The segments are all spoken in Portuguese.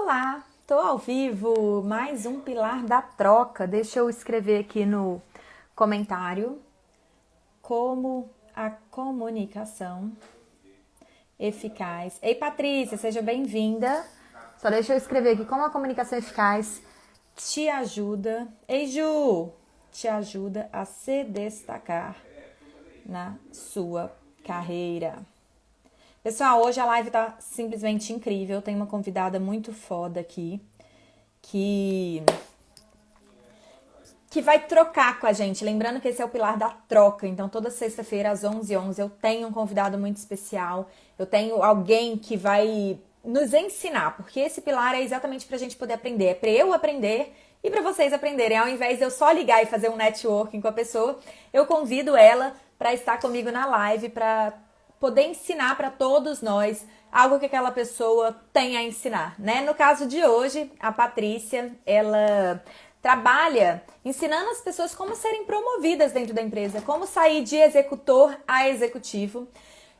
Olá, tô ao vivo, mais um pilar da troca. Deixa eu escrever aqui no comentário como a comunicação eficaz. Ei, Patrícia, seja bem-vinda. Só deixa eu escrever aqui como a comunicação eficaz te ajuda. Ei, Ju, te ajuda a se destacar na sua carreira. Pessoal, hoje a live tá simplesmente incrível. Tem uma convidada muito foda aqui que vai trocar com a gente. Lembrando que esse é o pilar da troca. Então, toda sexta-feira às 11h11 eu tenho um convidado muito especial. Eu tenho alguém que vai nos ensinar, porque esse pilar é exatamente pra gente poder aprender. É pra eu aprender e pra vocês aprenderem. Ao invés de eu só ligar e fazer um networking com a pessoa, eu convido ela pra estar comigo na live, pra poder ensinar para todos nós algo que aquela pessoa tem a ensinar, né? No caso de hoje, a Patrícia, ela trabalha ensinando as pessoas como serem promovidas dentro da empresa, como sair de executor a executivo.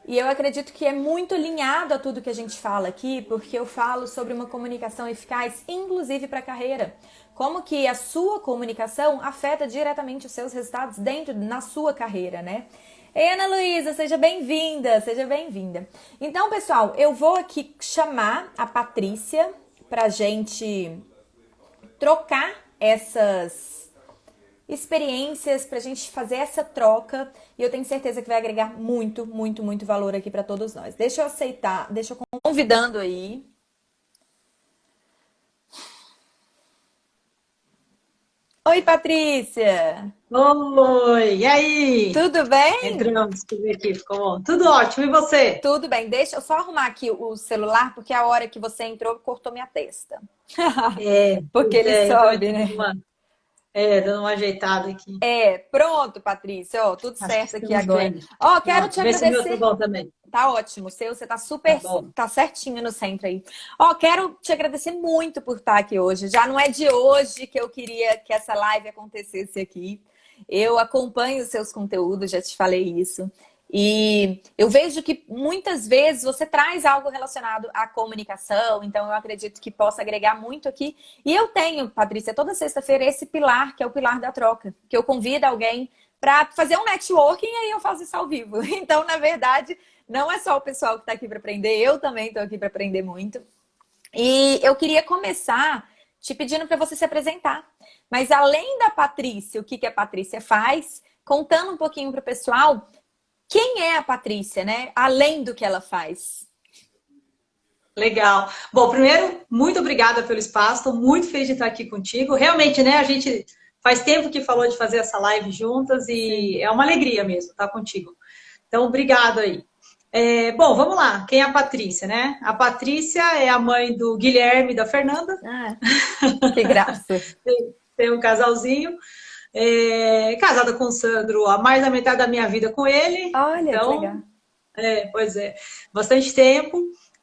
E eu acredito que é muito alinhado a tudo que a gente fala aqui, porque eu falo sobre uma comunicação eficaz, inclusive para a carreira. Como que a sua comunicação afeta diretamente os seus resultados na sua carreira, né? Ei, Ana Luísa, seja bem-vinda, seja bem-vinda. Então, pessoal, eu vou aqui chamar a Patrícia pra gente trocar essas experiências, pra gente fazer essa troca, e eu tenho certeza que vai agregar muito, muito, muito valor aqui pra todos nós. Deixa eu aceitar, deixa eu convidando aí. Oi, Patrícia! Oi, e aí? Tudo bem? Entramos, deixa eu ver aqui, ficou bom. Tudo ótimo, e você? Tudo bem, deixa eu só arrumar aqui o celular, porque a hora que você entrou cortou minha testa. Porque Pois ele é, eu também sobe, tô né? dando uma ajeitada aqui. Pronto, Patrícia, ó, tudo Acho que certo aqui estamos agora. bem. Ó, quero te Pronto, vê se o meu tá agradecer. bom também. Tá ótimo, o seu, você tá Tá super, bom. tá certinho no centro aí. Ó, quero te agradecer muito por estar aqui hoje. Já não é de hoje que eu queria que essa live acontecesse aqui. Eu acompanho os seus conteúdos, já te falei isso. E eu vejo que muitas vezes você traz algo relacionado à comunicação, então eu acredito que possa agregar muito aqui. E eu tenho, Patrícia, toda sexta-feira esse pilar, que é o pilar da troca, que eu convido alguém para fazer um networking e aí eu faço isso ao vivo. Então, na verdade, não é só o pessoal que está aqui para aprender, eu também estou aqui para aprender muito. E eu queria começar te pedindo para você se apresentar. Mas além da Patrícia, o que a Patrícia faz, contando um pouquinho para o pessoal, quem é a Patrícia, né? Além do que ela faz. Legal. Bom, primeiro, muito obrigada pelo espaço, estou muito feliz de estar aqui contigo. Realmente, né, a gente faz tempo que falou de fazer essa live juntas Sim. e é uma alegria mesmo estar contigo. Então, obrigado aí. Bom, vamos lá. Quem é a Patrícia, né? A Patrícia é a mãe do Guilherme e da Fernanda. Ah, que graça. Tem um casalzinho. Casada com o Sandro há mais da metade da minha vida com ele. Olha, que Então, legal. pois é, bastante tempo.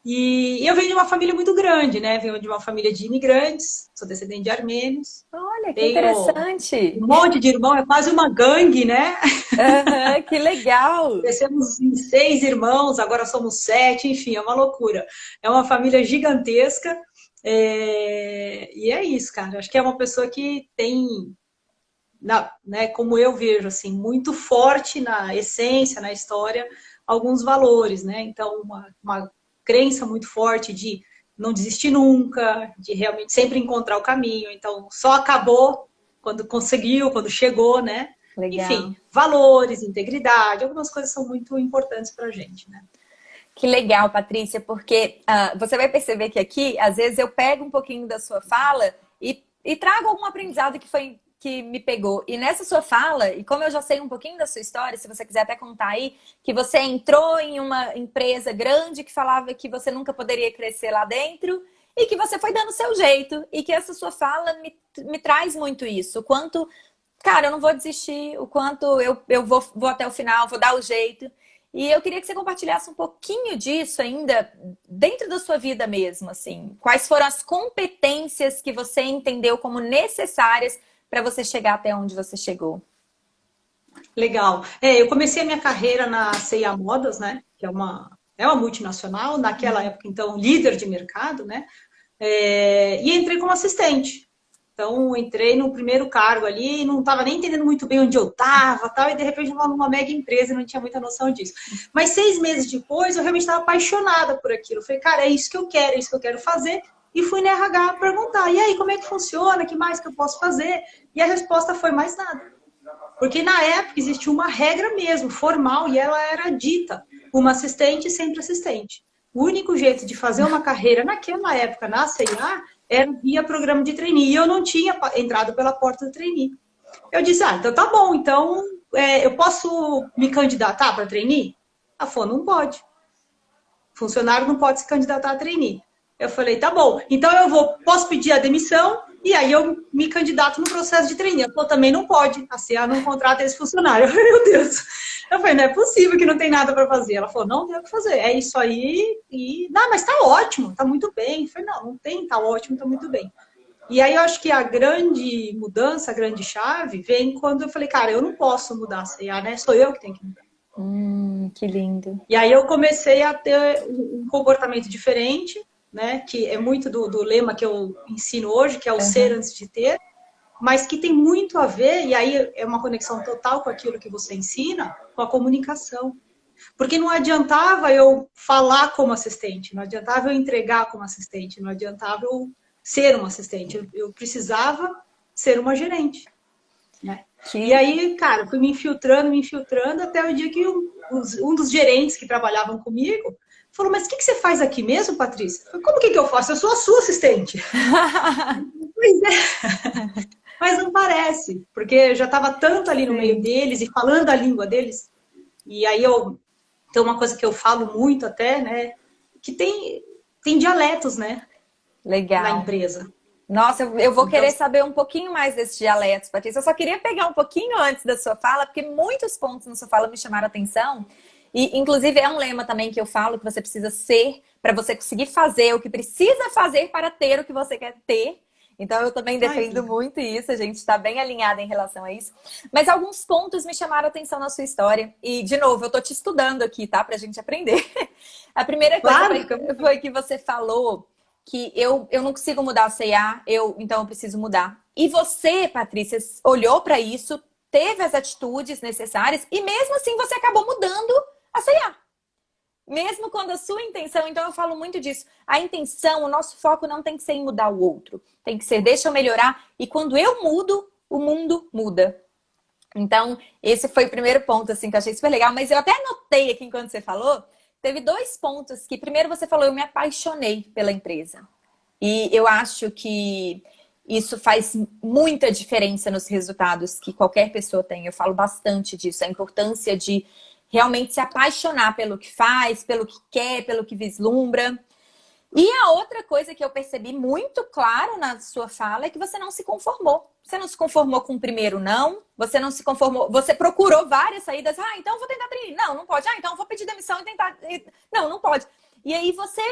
E eu venho de uma família muito grande, né? Venho de uma família de imigrantes, sou descendente de armênios. Olha, que Tenho interessante. um monte de irmão, é quase uma gangue, né? Aham, que legal. Crescemos em 6 irmãos, agora somos 7, enfim, é uma loucura. É uma família gigantesca. E é isso, cara. Acho que é uma pessoa que tem, né, como eu vejo, assim, muito forte na essência, na história, alguns valores, né? Então, uma crença muito forte de não desistir nunca, de realmente sempre encontrar o caminho. Então, só acabou quando conseguiu, quando chegou, né? Legal. Enfim, valores, integridade, algumas coisas são muito importantes pra gente, né? Que legal, Patrícia, porque você vai perceber que aqui, às vezes, eu pego um pouquinho da sua fala e trago algum aprendizado que me pegou. E nessa sua fala, e como eu já sei um pouquinho da sua história, se você quiser até contar aí, que você entrou em uma empresa grande que falava que você nunca poderia crescer lá dentro e que você foi dando o seu jeito e que essa sua fala me traz muito isso. O quanto, cara, eu não vou desistir, o quanto eu vou até o final, vou dar o jeito. E eu queria que você compartilhasse um pouquinho disso ainda dentro da sua vida mesmo, assim. Quais foram as competências que você entendeu como necessárias para você chegar até onde você chegou? Legal. Eu comecei a minha carreira na C&A Modas, né? Que é uma multinacional, naquela época, então, líder de mercado, né? E entrei como assistente. Então, entrei no primeiro cargo ali, não estava nem entendendo muito bem onde eu estava, tal, e de repente eu estava numa mega empresa e não tinha muita noção disso. Mas 6 meses depois, eu realmente estava apaixonada por aquilo. Eu falei, cara, é isso que eu quero, é isso que eu quero fazer. E fui na RH perguntar, e aí, como é que funciona? O que mais que eu posso fazer? E a resposta foi mais nada. Porque na época existia uma regra mesmo, formal, e ela era dita, uma assistente sempre assistente. O único jeito de fazer uma carreira naquela época na CIA era via programa de trainee. E eu não tinha entrado pela porta do trainee. Eu disse, então tá bom, então eu posso me candidatar para trainee? Ela falou, não pode. Funcionário não pode se candidatar a trainee. Eu falei, tá bom, então posso pedir a demissão e aí eu me candidato no processo de trainee. Ela falou, também não pode, a CIA não contrata esse funcionário. Eu falei, meu Deus. Eu falei, não é possível que não tem nada para fazer. Ela falou, não tem o que fazer, é isso aí e... Não, mas tá ótimo, tá muito bem. Eu falei, não tem, tá ótimo, tá muito bem. E aí eu acho que a grande mudança, a grande chave, vem quando eu falei, cara, eu não posso mudar a CIA, né? Sou eu que tenho que mudar. Que lindo. E aí eu comecei a ter um comportamento diferente, né? Que é muito do lema que eu ensino hoje, que é o ser antes de ter, mas que tem muito a ver, e aí é uma conexão total com aquilo que você ensina, com a comunicação. Porque não adiantava eu falar como assistente, não adiantava eu entregar como assistente, não adiantava eu ser uma assistente, eu precisava ser uma gerente, né? E aí, cara, fui me infiltrando, até o dia que um dos gerentes que trabalhavam comigo falou, mas o que você faz aqui mesmo, Patrícia? Eu falei, como que eu faço? Eu sou a sua assistente. Pois é. Mas não parece, porque eu já estava tanto ali no meio deles e falando a língua deles. E aí tem uma coisa que eu falo muito até, né? Que tem dialetos, né? Legal. Na empresa. Nossa, eu vou querer saber um pouquinho mais desses dialetos, Patrícia. Eu só queria pegar um pouquinho antes da sua fala, porque muitos pontos na sua fala me chamaram a atenção. E, inclusive, é um lema também que eu falo, que você precisa ser para você conseguir fazer o que precisa fazer para ter o que você quer ter. Então, eu também defendo muito isso. A gente está bem alinhada em relação a isso. Mas alguns pontos me chamaram a atenção na sua história. E, de novo, eu tô te estudando aqui, tá? Pra gente aprender. A primeira coisa foi que você falou que eu não consigo mudar a CIA, então eu preciso mudar. E você, Patrícia, olhou para isso, teve as atitudes necessárias e mesmo assim você acabou mudando a CIA. Mesmo quando a sua intenção, então eu falo muito disso, a intenção, o nosso foco não tem que ser em mudar o outro, tem que ser deixa eu melhorar e quando eu mudo, o mundo muda. Então, esse foi o primeiro ponto assim que eu achei super legal, mas eu até anotei aqui enquanto você falou. Teve 2 pontos que, primeiro você falou, eu me apaixonei pela empresa. E eu acho que isso faz muita diferença nos resultados que qualquer pessoa tem. Eu falo bastante disso, a importância de realmente se apaixonar pelo que faz, pelo que quer, pelo que vislumbra. E a outra coisa que eu percebi muito claro na sua fala é que você não se conformou. Você não se conformou com o primeiro não, você não se conformou, você procurou várias saídas. Então eu vou tentar trainee. Não pode. Então eu vou pedir demissão e tentar. Não pode. E aí você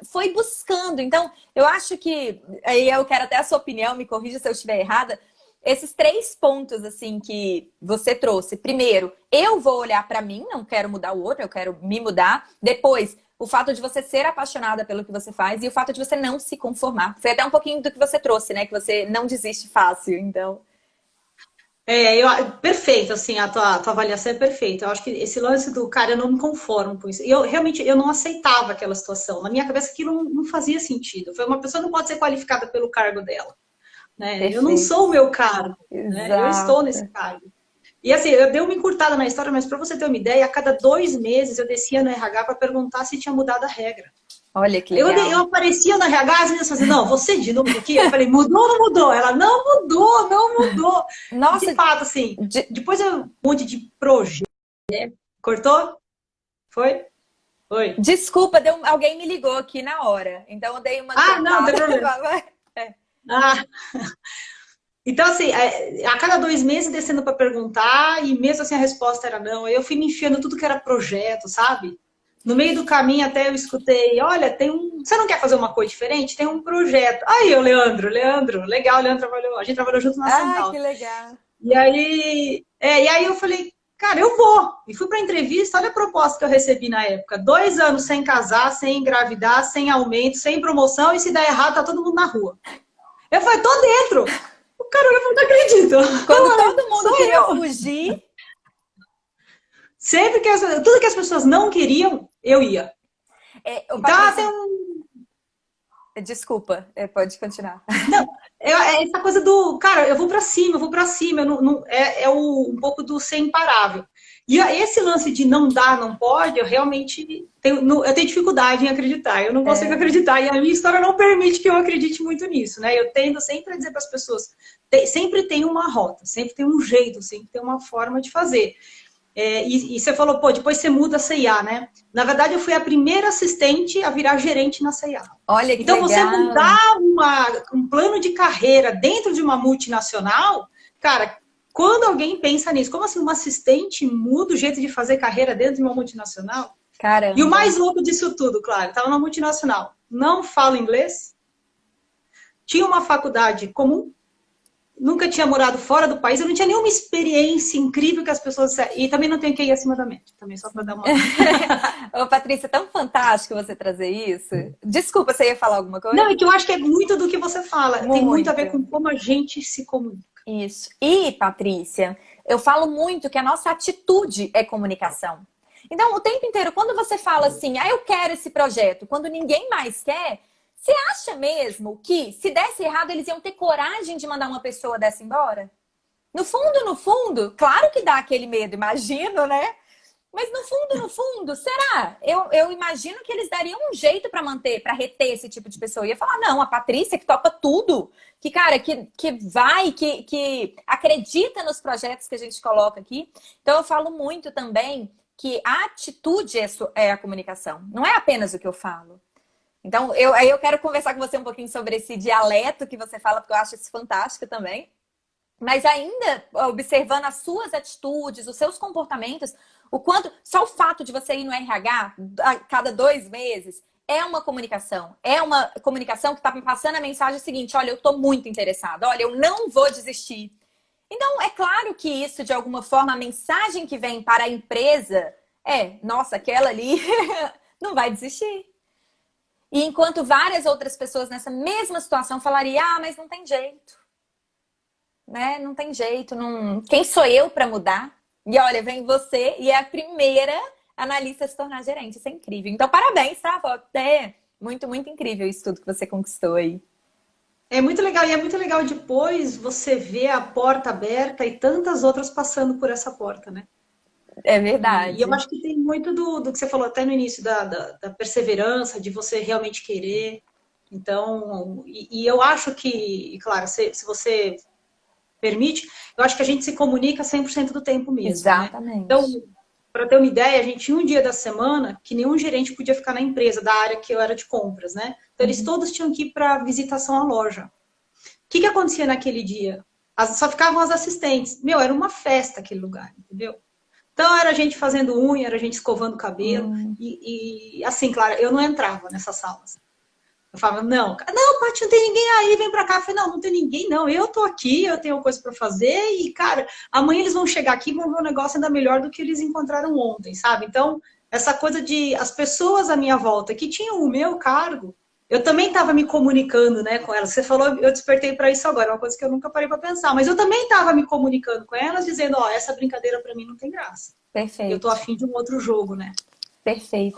foi buscando. Então, eu acho que, aí eu quero até a sua opinião, me corrija se eu estiver errada, esses 3 pontos assim que você trouxe. Primeiro, eu vou olhar para mim, não quero mudar o outro, eu quero me mudar. Depois, o fato de você ser apaixonada pelo que você faz e o fato de você não se conformar. Foi até um pouquinho do que você trouxe, né? Que você não desiste fácil, então... Perfeito, assim, a tua avaliação é perfeita. Eu acho que esse lance do cara, eu não me conformo com isso. Realmente, eu não aceitava aquela situação. Na minha cabeça, aquilo não fazia sentido. Uma pessoa não pode ser qualificada pelo cargo dela. Né? Eu não sou o meu cargo. Né? Eu estou nesse cargo. E assim, eu dei uma encurtada na história, mas para você ter uma ideia, a cada 2 meses eu descia no RH para perguntar se tinha mudado a regra. Olha que legal. Eu aparecia no RH, as meninas faziam, não, você de novo aqui? Eu falei, mudou ou não mudou? Ela, não mudou. Nossa, de fato, assim, depois um monte de projeto. Cortou? Foi? Oi. Desculpa, alguém me ligou aqui na hora, então eu dei uma... não tem problema. Então, assim, a cada 2 meses descendo para perguntar, e mesmo assim a resposta era não. Aí eu fui me enfiando tudo que era projeto, sabe? No meio do caminho até eu escutei, olha, você não quer fazer uma coisa diferente? Tem um projeto. Aí o Leandro, legal, a gente trabalhou junto na Central. Que legal. E aí eu falei, cara, eu vou. E fui para a entrevista, olha a proposta que eu recebi na época. 2 anos sem casar, sem engravidar, sem aumento, sem promoção, e se der errado, tá todo mundo na rua. Eu falei, tô dentro. O cara olhou e falou, não acredito. Quando todo mundo queria fugir. Sempre tudo que as pessoas não queriam, eu ia. Então, Patrícia... Desculpa, pode continuar. Não, essa coisa do, cara, eu vou pra cima, um pouco do ser imparável. E esse lance de não dar, não pode, eu realmente tenho dificuldade em acreditar. Eu não consigo acreditar. E a minha história não permite que eu acredite muito nisso, né? Eu tendo sempre a dizer para as pessoas, sempre tem uma rota, sempre tem um jeito, sempre tem uma forma de fazer. E você falou, pô, depois você muda a C&A, né? Na verdade, eu fui a primeira assistente a virar gerente na C&A. Olha que então, legal. Você mudar um plano de carreira dentro de uma multinacional, cara, quando alguém pensa nisso, como assim uma assistente muda o jeito de fazer carreira dentro de uma multinacional? Caramba. E o mais louco disso tudo, claro, estava numa multinacional, não falo inglês, tinha uma faculdade comum, nunca tinha morado fora do país, eu não tinha nenhuma experiência incrível que as pessoas... E também não tenho que ir acima da média, também só para dar uma... Ô, Patrícia, tão fantástico você trazer isso. Desculpa, você ia falar alguma coisa? Não, é que eu acho que é muito do que você fala. Muito. Tem muito a ver com como a gente se comunica. Isso. E, Patrícia, eu falo muito que a nossa atitude é comunicação. Então, o tempo inteiro, quando você fala assim, eu quero esse projeto, quando ninguém mais quer... Você acha mesmo que, se desse errado, eles iam ter coragem de mandar uma pessoa dessa embora? No fundo, claro que dá aquele medo, imagino, né? Mas no fundo, será? Eu imagino que eles dariam um jeito para manter, para reter esse tipo de pessoa. Ia falar, não, a Patrícia que topa tudo, que, cara, que vai, que acredita nos projetos que a gente coloca aqui. Então, eu falo muito também que a atitude é a comunicação, não é apenas o que eu falo. Então, eu quero conversar com você um pouquinho sobre esse dialeto que você fala, porque eu acho isso fantástico também. Mas ainda observando as suas atitudes, os seus comportamentos, o quanto... Só o fato de você ir no RH a cada 2 meses é uma comunicação. É uma comunicação que está me passando a mensagem seguinte, olha, eu estou muito interessada, olha, eu não vou desistir. Então, é claro que isso, de alguma forma, a mensagem que vem para a empresa nossa, aquela ali não vai desistir. E enquanto várias outras pessoas nessa mesma situação falariam, mas não tem jeito. Né? Não tem jeito. Não... Quem sou eu para mudar? E olha, vem você e é a primeira analista a se tornar gerente. Isso é incrível. Então, parabéns, tá? Muito, muito incrível isso tudo que você conquistou aí. É muito legal. E é muito legal depois você ver a porta aberta e tantas outras passando por essa porta, né? É verdade. E eu acho que tem muito do que você falou até no início, da perseverança, de você realmente querer. Então, e eu acho que, claro, se você permite, eu acho que a gente se comunica 100% do tempo mesmo. Exatamente. Né? Então, para ter uma ideia, a gente tinha um dia da semana que nenhum gerente podia ficar na empresa, da área que eu era de compras, né? Então, eles todos tinham que ir para visitação à loja. O que acontecia naquele dia? Só ficavam as assistentes. Era uma festa aquele lugar, entendeu? Então, era a gente fazendo unha, era a gente escovando o cabelo. E assim, claro, eu não entrava nessas salas. Eu falava, não, Paty, não tem ninguém aí, vem pra cá. Eu falei, não tem ninguém, não. Eu tô aqui, eu tenho coisa pra fazer. E, cara, amanhã eles vão chegar aqui e vão ver um negócio ainda melhor do que eles encontraram ontem, sabe? Então, essa coisa de as pessoas à minha volta que tinham o meu cargo, eu também estava me comunicando, né, com elas. Você falou, eu despertei para isso agora, é uma coisa que eu nunca parei para pensar. Mas eu também estava me comunicando com elas, dizendo, essa brincadeira para mim não tem graça. Perfeito. Eu tô afim de um outro jogo, né? Perfeito.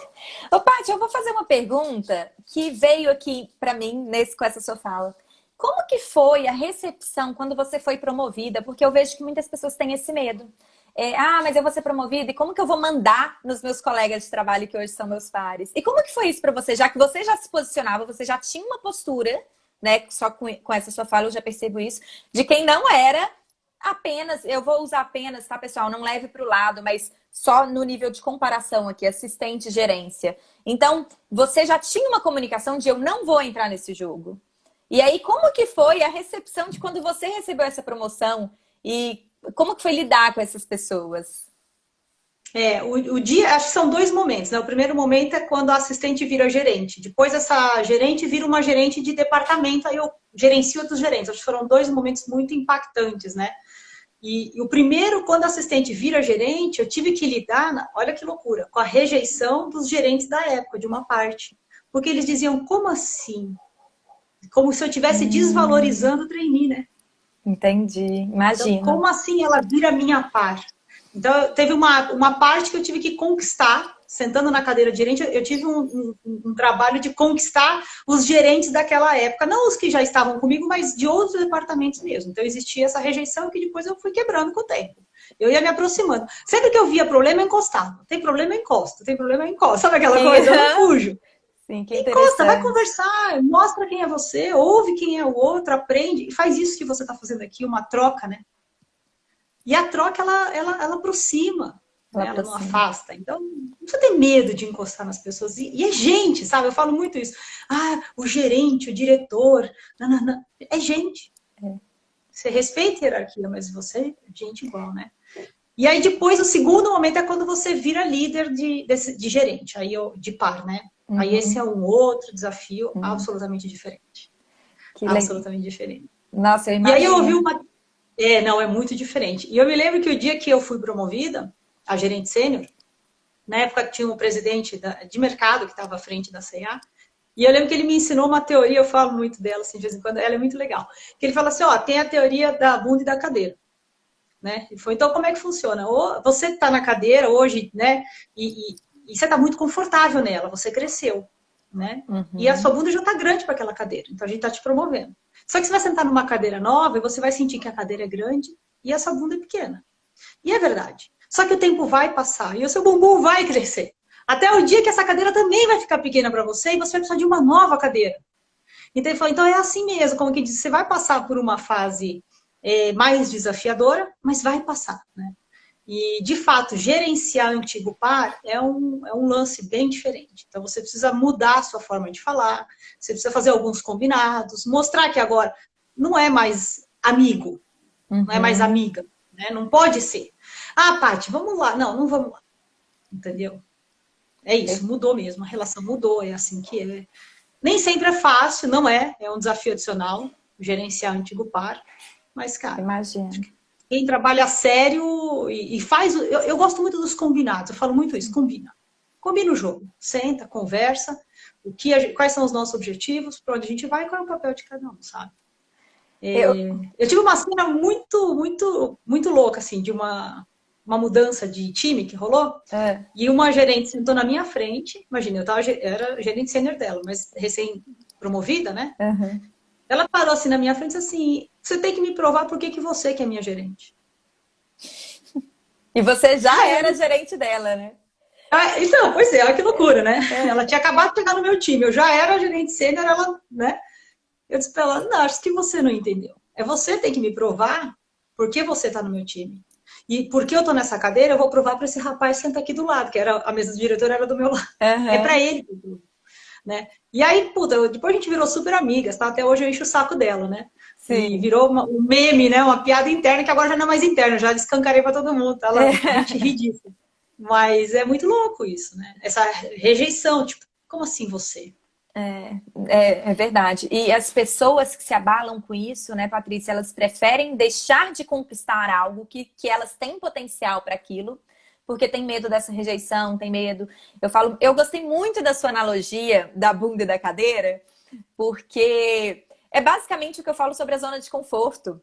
Ô, Paty, eu vou fazer uma pergunta que veio aqui para mim com essa sua fala. Como que foi a recepção quando você foi promovida? Porque eu vejo que muitas pessoas têm esse medo. Mas eu vou ser promovida e como que eu vou mandar nos meus colegas de trabalho que hoje são meus pares? E como que foi isso para você? Já que você já se posicionava, você já tinha uma postura, né? Só com essa sua fala eu já percebo isso, de quem não era apenas, eu vou usar apenas, tá, pessoal? Não leve para o lado, mas só no nível de comparação aqui, assistente, gerência. Então, você já tinha uma comunicação de eu não vou entrar nesse jogo. E aí, como que foi a recepção de quando você recebeu essa promoção? E como que foi lidar com essas pessoas? O dia, acho que são 2 momentos, né? O primeiro momento é quando a assistente vira gerente. Depois essa gerente vira uma gerente de departamento, aí eu gerencio outros gerentes. Acho que foram 2 momentos muito impactantes, né? E o primeiro, quando a assistente vira gerente, eu tive que lidar, olha que loucura, com a rejeição dos gerentes da época, de uma parte. Porque eles diziam, como assim? Como se eu estivesse desvalorizando o trainee, né? Entendi, Então, imagino. como assim ela vira minha par? Então, teve uma parte que eu tive que conquistar, sentando na cadeira de gerente, eu tive um trabalho de conquistar os gerentes daquela época, não os que já estavam comigo, mas de outros departamentos mesmo. Então, existia essa rejeição que depois eu fui quebrando com o tempo. Eu ia me aproximando. Sempre que eu via problema, eu encostava. Tem problema, eu encosto. Tem problema, eu encosto. Sabe aquela coisa? Eu não fujo. Sim, que Encosta, vai interessante. conversar, mostra quem é você, ouve quem é o outro, aprende. E faz isso que você está fazendo aqui, uma troca, né? E a troca, ela aproxima, Ela né? Ela não aproxima. afasta. Então, não precisa ter medo de encostar nas pessoas. E é gente, sabe? Eu falo muito isso. Ah, o gerente, o diretor. Não, não, não. É gente. Você respeita a hierarquia, mas você é gente igual, né? E aí depois, o segundo momento é quando você vira líder de gerente, aí de par, né? Aí esse é Uhum, um outro desafio uhum. absolutamente diferente. Que legal. Absolutamente diferente. Nossa, eu E aí eu ouvi imagino. uma. É, não, é muito diferente. E eu me lembro que o dia que eu fui promovida a gerente sênior, na época tinha um presidente de mercado que estava à frente da C&A, e eu lembro que ele me ensinou uma teoria, eu falo muito dela assim, de vez em quando, ela é muito legal. Que ele fala assim, ó, tem a teoria da bunda e da cadeira. Né? E foi, então, como é que funciona? Ou você está na cadeira hoje, né? E você está muito confortável nela, você cresceu, né? E a sua Uhum. bunda já está grande para aquela cadeira, então a gente está te promovendo. Só que você vai sentar numa cadeira nova e você vai sentir que a cadeira é grande e a sua bunda é pequena. E é verdade. Só que o tempo vai passar e o seu bumbum vai crescer. Até o dia que essa cadeira também vai ficar pequena para você e você vai precisar de uma nova cadeira. Então ele falou, então é assim mesmo, como que diz, você vai passar por uma fase mais desafiadora, mas vai passar, né? E, de fato, gerenciar antigo par é um lance bem diferente. Então, você precisa mudar a sua forma de falar, você precisa fazer alguns combinados, mostrar que agora não é mais amigo, não é mais Uhum. amiga, né? Não pode ser. Ah, Paty, vamos lá. Não, não vamos lá. Entendeu? É isso, mudou mesmo, a relação mudou, é assim que é. Nem sempre é fácil, não é? É um desafio adicional, gerenciar antigo par. Mas, cara, Imagino. quem trabalha sério e faz. Eu gosto muito dos combinados, eu falo muito isso, combina. Combina o jogo. Senta, conversa, quais são os nossos objetivos, para onde a gente vai e qual é o papel de cada um, sabe? Eu, Eu tive uma cena muito, muito, muito louca, assim, de uma mudança de time que rolou. é, E uma gerente sentou na minha frente. Imagina, era gerente sênior dela, mas recém-promovida, né? uhum. Ela parou assim na minha frente e disse assim: você tem que me provar por que que você que é minha gerente. E você já Aí era eu, gerente dela, né? então, pois é, olha que loucura, né? É. Ela tinha acabado de chegar no meu time, eu já era gerente sênior, ela, né? Eu disse pra ela: não, acho que você não entendeu. É você tem que me provar por que você tá no meu time. E porque eu tô nessa cadeira, eu vou provar para esse rapaz que senta aqui do lado, que era a mesa do diretor era do meu lado. É para Uhum. ele que eu provo. Né? E aí, puta, depois a gente virou super amigas, tá? Até hoje eu encho o saco dela, né? E Sim. virou um meme, né? Uma piada interna que agora já não é mais interna, já escancarei para todo mundo, tá? A gente ri disso. Mas é muito louco isso, né? Essa rejeição, tipo, como assim você? É verdade. E as pessoas que se abalam com isso, né, Patrícia, elas preferem deixar de conquistar algo que elas têm potencial para aquilo, porque tem medo dessa rejeição, tem medo. Eu falo, eu gostei muito da sua analogia da bunda e da cadeira, porque é basicamente o que eu falo sobre a zona de conforto.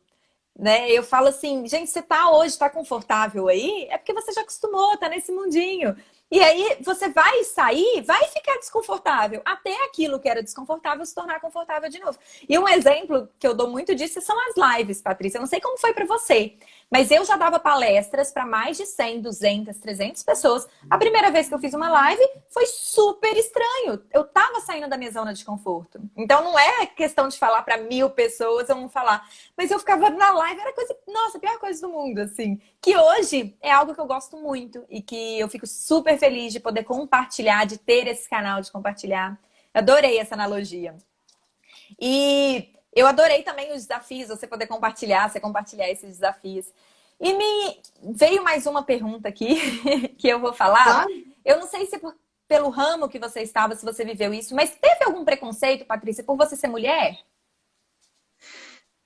Né? Eu falo assim, gente, você tá hoje, tá confortável aí? É porque você já acostumou, tá nesse mundinho. E aí você vai sair, vai ficar desconfortável, até aquilo que era desconfortável se tornar confortável de novo. E um exemplo que eu dou muito disso são as lives, Patrícia. Eu não sei como foi para você, mas eu já dava palestras para mais de 100, 200, 300 pessoas. A primeira vez que eu fiz uma live foi super estranho. Eu tava saindo da minha zona de conforto. Então não é questão de falar para 1.000 pessoas ou não falar. Mas eu ficava na live, era coisa, nossa, a pior coisa do mundo, assim. Que hoje é algo que eu gosto muito e que eu fico super feliz de poder compartilhar, de ter esse canal de compartilhar. Adorei essa analogia. E eu adorei também os desafios, você poder compartilhar, você compartilhar esses desafios. E me veio mais uma pergunta aqui que eu vou falar. Claro. Eu não sei se pelo ramo que você estava, se você viveu isso, mas teve algum preconceito, Patrícia, por você ser mulher?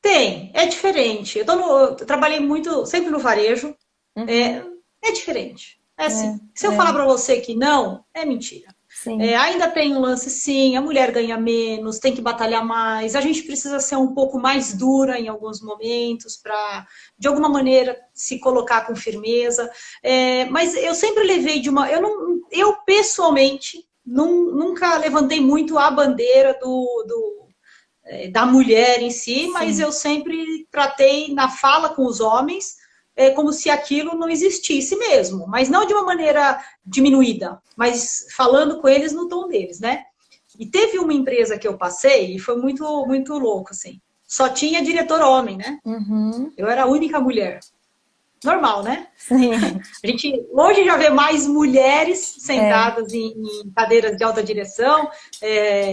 Tem, é diferente. Eu trabalhei muito, sempre no varejo. Uhum. É diferente. É assim. Se eu É, falar para você que não, é mentira. sim. Ainda tem um lance, sim, a mulher ganha menos, tem que batalhar mais, a gente precisa ser um pouco mais dura em alguns momentos para, de alguma maneira, se colocar com firmeza. Mas eu sempre levei de uma. Eu pessoalmente, nunca levantei muito a bandeira da mulher em si, mas Sim. eu sempre tratei na fala com os homens como se aquilo não existisse mesmo, mas não de uma maneira diminuída, mas falando com eles no tom deles, né? E teve uma empresa que eu passei e foi muito, muito louco, assim. Só tinha diretor homem, né? Uhum. Eu era a única mulher. Normal, né? Sim. A gente hoje já vê mais mulheres É. sentadas em cadeiras de alta direção,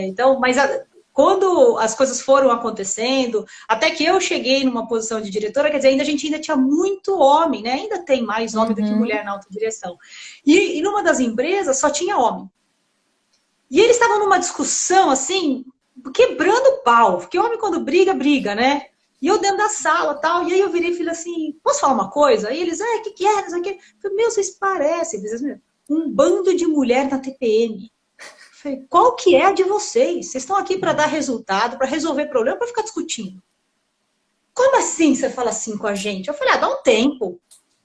então, mas quando as coisas foram acontecendo, até que eu cheguei numa posição de diretora, quer dizer, a gente ainda tinha muito homem, né? Ainda tem mais homem do que mulher Uhum. na alta direção. E numa das empresas só tinha homem. E eles estavam numa discussão assim, quebrando o pau, porque homem quando briga, briga, né? E eu dentro da sala tal, e aí eu virei e falei assim, posso falar uma coisa? Aí eles, o que é? Não sei o quê. Eu falei, meu, vocês parecem, um bando de mulher na TPM. Eu falei, qual que é a de vocês? Vocês estão aqui para dar resultado, para resolver problema, para ficar discutindo. Como assim você fala assim com a gente? Eu falei, dá um tempo.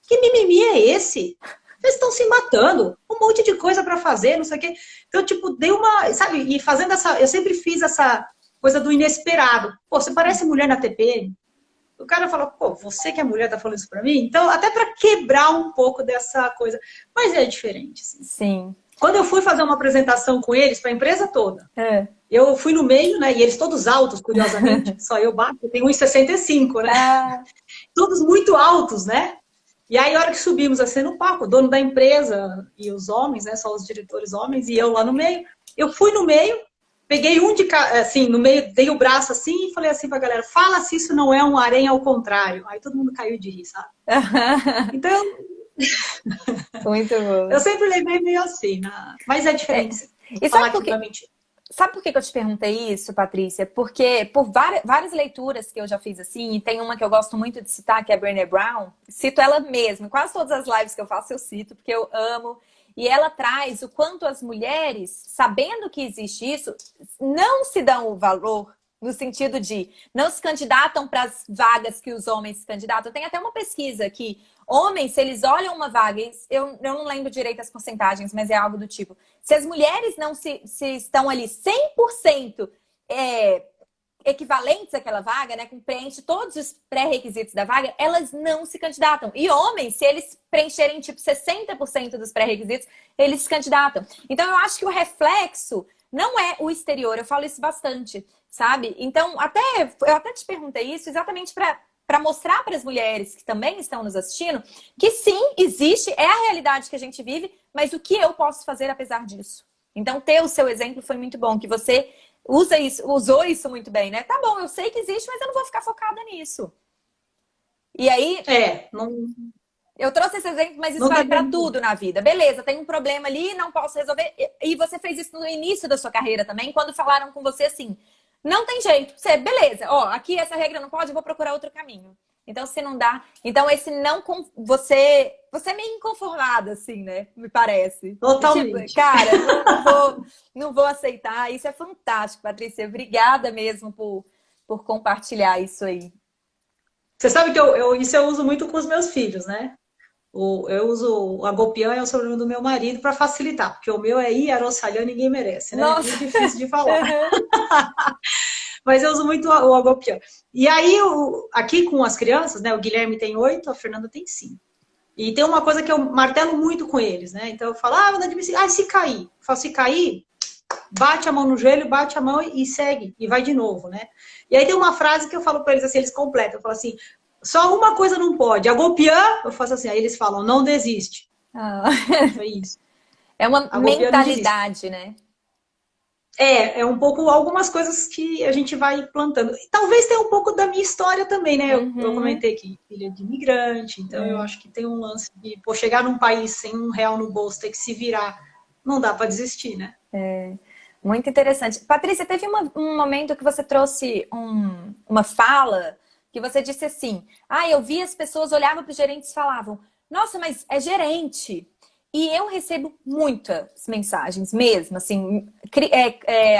Que mimimi é esse? Vocês estão se matando, um monte de coisa para fazer, não sei o quê. Então, tipo, dei uma, sabe, e fazendo essa, eu sempre fiz essa coisa do inesperado. Pô, você parece mulher na TP. O cara fala, pô, você que é mulher tá falando isso para mim? Então, até para quebrar um pouco dessa coisa. Mas é diferente, assim. Sim. Quando eu fui fazer uma apresentação com eles, para a empresa toda, É. eu fui no meio, né, e eles todos altos, curiosamente, só eu bato, eu tenho 1,65, né? Ah, Todos muito altos, né? E aí, a hora que subimos assim no palco, o dono da empresa e os homens, né? Só os diretores homens, e eu lá no meio. Eu fui no meio, peguei assim, no meio, dei o braço assim e falei assim pra galera: fala se isso não é um harém ao contrário. Aí todo mundo caiu de rir, sabe? Então, muito eu bom. sempre levei meio assim, mas é É. diferente sim. E Falar sabe por aquilo da quê? mentira. Sabe por que que eu te perguntei isso, Patrícia? Porque por várias leituras que eu já fiz assim, e tem uma que eu gosto muito de citar, que é a Brené Brown, cito ela mesma. Em quase todas as lives que eu faço, eu cito, porque eu amo. E ela traz o quanto as mulheres, sabendo que existe isso, não se dão o valor no sentido de não se candidatam para as vagas que os homens se candidatam. Tem até uma pesquisa que homens, se eles olham uma vaga, eu não lembro direito as porcentagens, mas é algo do tipo. Se as mulheres não se estão ali 100% equivalentes àquela vaga, né, que preenche todos os pré-requisitos da vaga, elas não se candidatam. E homens, se eles preencherem tipo 60% dos pré-requisitos, eles se candidatam. Então eu acho que o reflexo não é o exterior, eu falo isso bastante, sabe? Então, eu até te perguntei isso exatamente para mostrar para as mulheres que também estão nos assistindo que sim, existe, é a realidade que a gente vive, mas o que eu posso fazer apesar disso? Então, ter o seu exemplo foi muito bom, que você usou isso muito bem, né? Tá bom, eu sei que existe, mas eu não vou ficar focada nisso. E aí, Não, eu trouxe esse exemplo, mas isso não vale para devemos. tudo na vida. Beleza, tem um problema ali, não posso resolver. E você fez isso no início da sua carreira também, quando falaram com você assim: não tem jeito. Você, beleza, ó, aqui essa regra não pode, eu vou procurar outro caminho. Então, se não dá. Então, esse não. Você é meio inconformada, assim, né? Me parece. Tipo, Totalmente. cara, não vou aceitar. Isso é fantástico, Patrícia. Obrigada mesmo por compartilhar isso aí. Você sabe que isso eu uso muito com os meus filhos, né? Eu uso o Agopian, é o sobrenome do meu marido, para facilitar, porque o meu é Iarossalhan, ninguém merece, né? É Nossa! muito difícil de falar. Mas eu uso muito o Agopian. E aí, aqui com as crianças, né? O Guilherme tem 8, a Fernanda tem 5. E tem uma coisa que eu martelo muito com eles, né? Então eu falo, anda de bicicleta, se cair. Eu falo, se cair, bate a mão no joelho, bate a mão e segue, e vai de novo, né? E aí tem uma frase que eu falo para eles assim, eles completam, eu falo assim, só uma coisa não pode, Agopian, eu faço assim, aí eles falam, não desiste. Ah. É isso. É uma Agopian não desiste. mentalidade, né? É um pouco algumas coisas que a gente vai plantando. E talvez tenha um pouco da minha história também, né? Eu Uhum. comentei que filha de imigrante, então eu É. acho que tem um lance de, pô, chegar num país sem R$ 1 no bolso, ter que se virar, não dá para desistir, né? Muito interessante. Patrícia, teve um momento que você trouxe uma fala que você disse assim, eu vi as pessoas olhavam para os gerentes e falavam, nossa, mas é gerente. E eu recebo muitas mensagens mesmo, assim,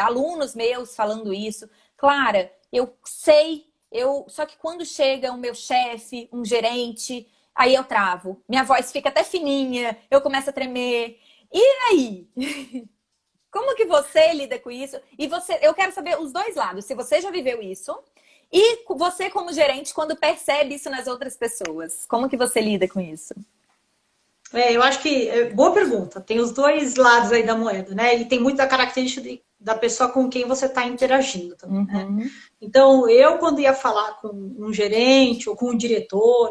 alunos meus falando isso. Clara, eu sei, só que quando chega o meu chefe, um gerente, aí eu travo. Minha voz fica até fininha, eu começo a tremer. E aí? Como que você lida com isso? E eu quero saber os dois lados, se você já viveu isso e você como gerente, quando percebe isso nas outras pessoas, como que você lida com isso? Eu acho que, boa pergunta, tem os dois lados aí da moeda, né? E tem muita característica da pessoa com quem você está interagindo também, né? Então, eu quando ia falar com um gerente ou com um diretor,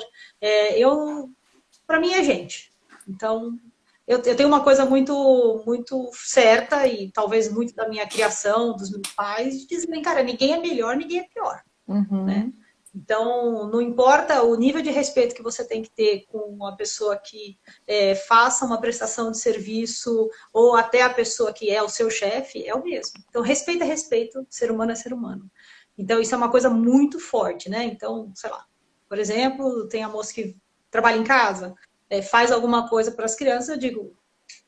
para mim é gente. Então, eu tenho uma coisa muito, muito certa e talvez muito da minha criação, dos meus pais, de dizer, cara, ninguém é melhor, ninguém é pior, né? Então, não importa o nível de respeito que você tem que ter com uma pessoa que faça uma prestação de serviço ou até a pessoa que é o seu chefe, é o mesmo. Então, respeito é respeito, ser humano é ser humano. Então, isso é uma coisa muito forte, né? Então, sei lá, por exemplo, tem a moça que trabalha em casa, faz alguma coisa para as crianças, eu digo,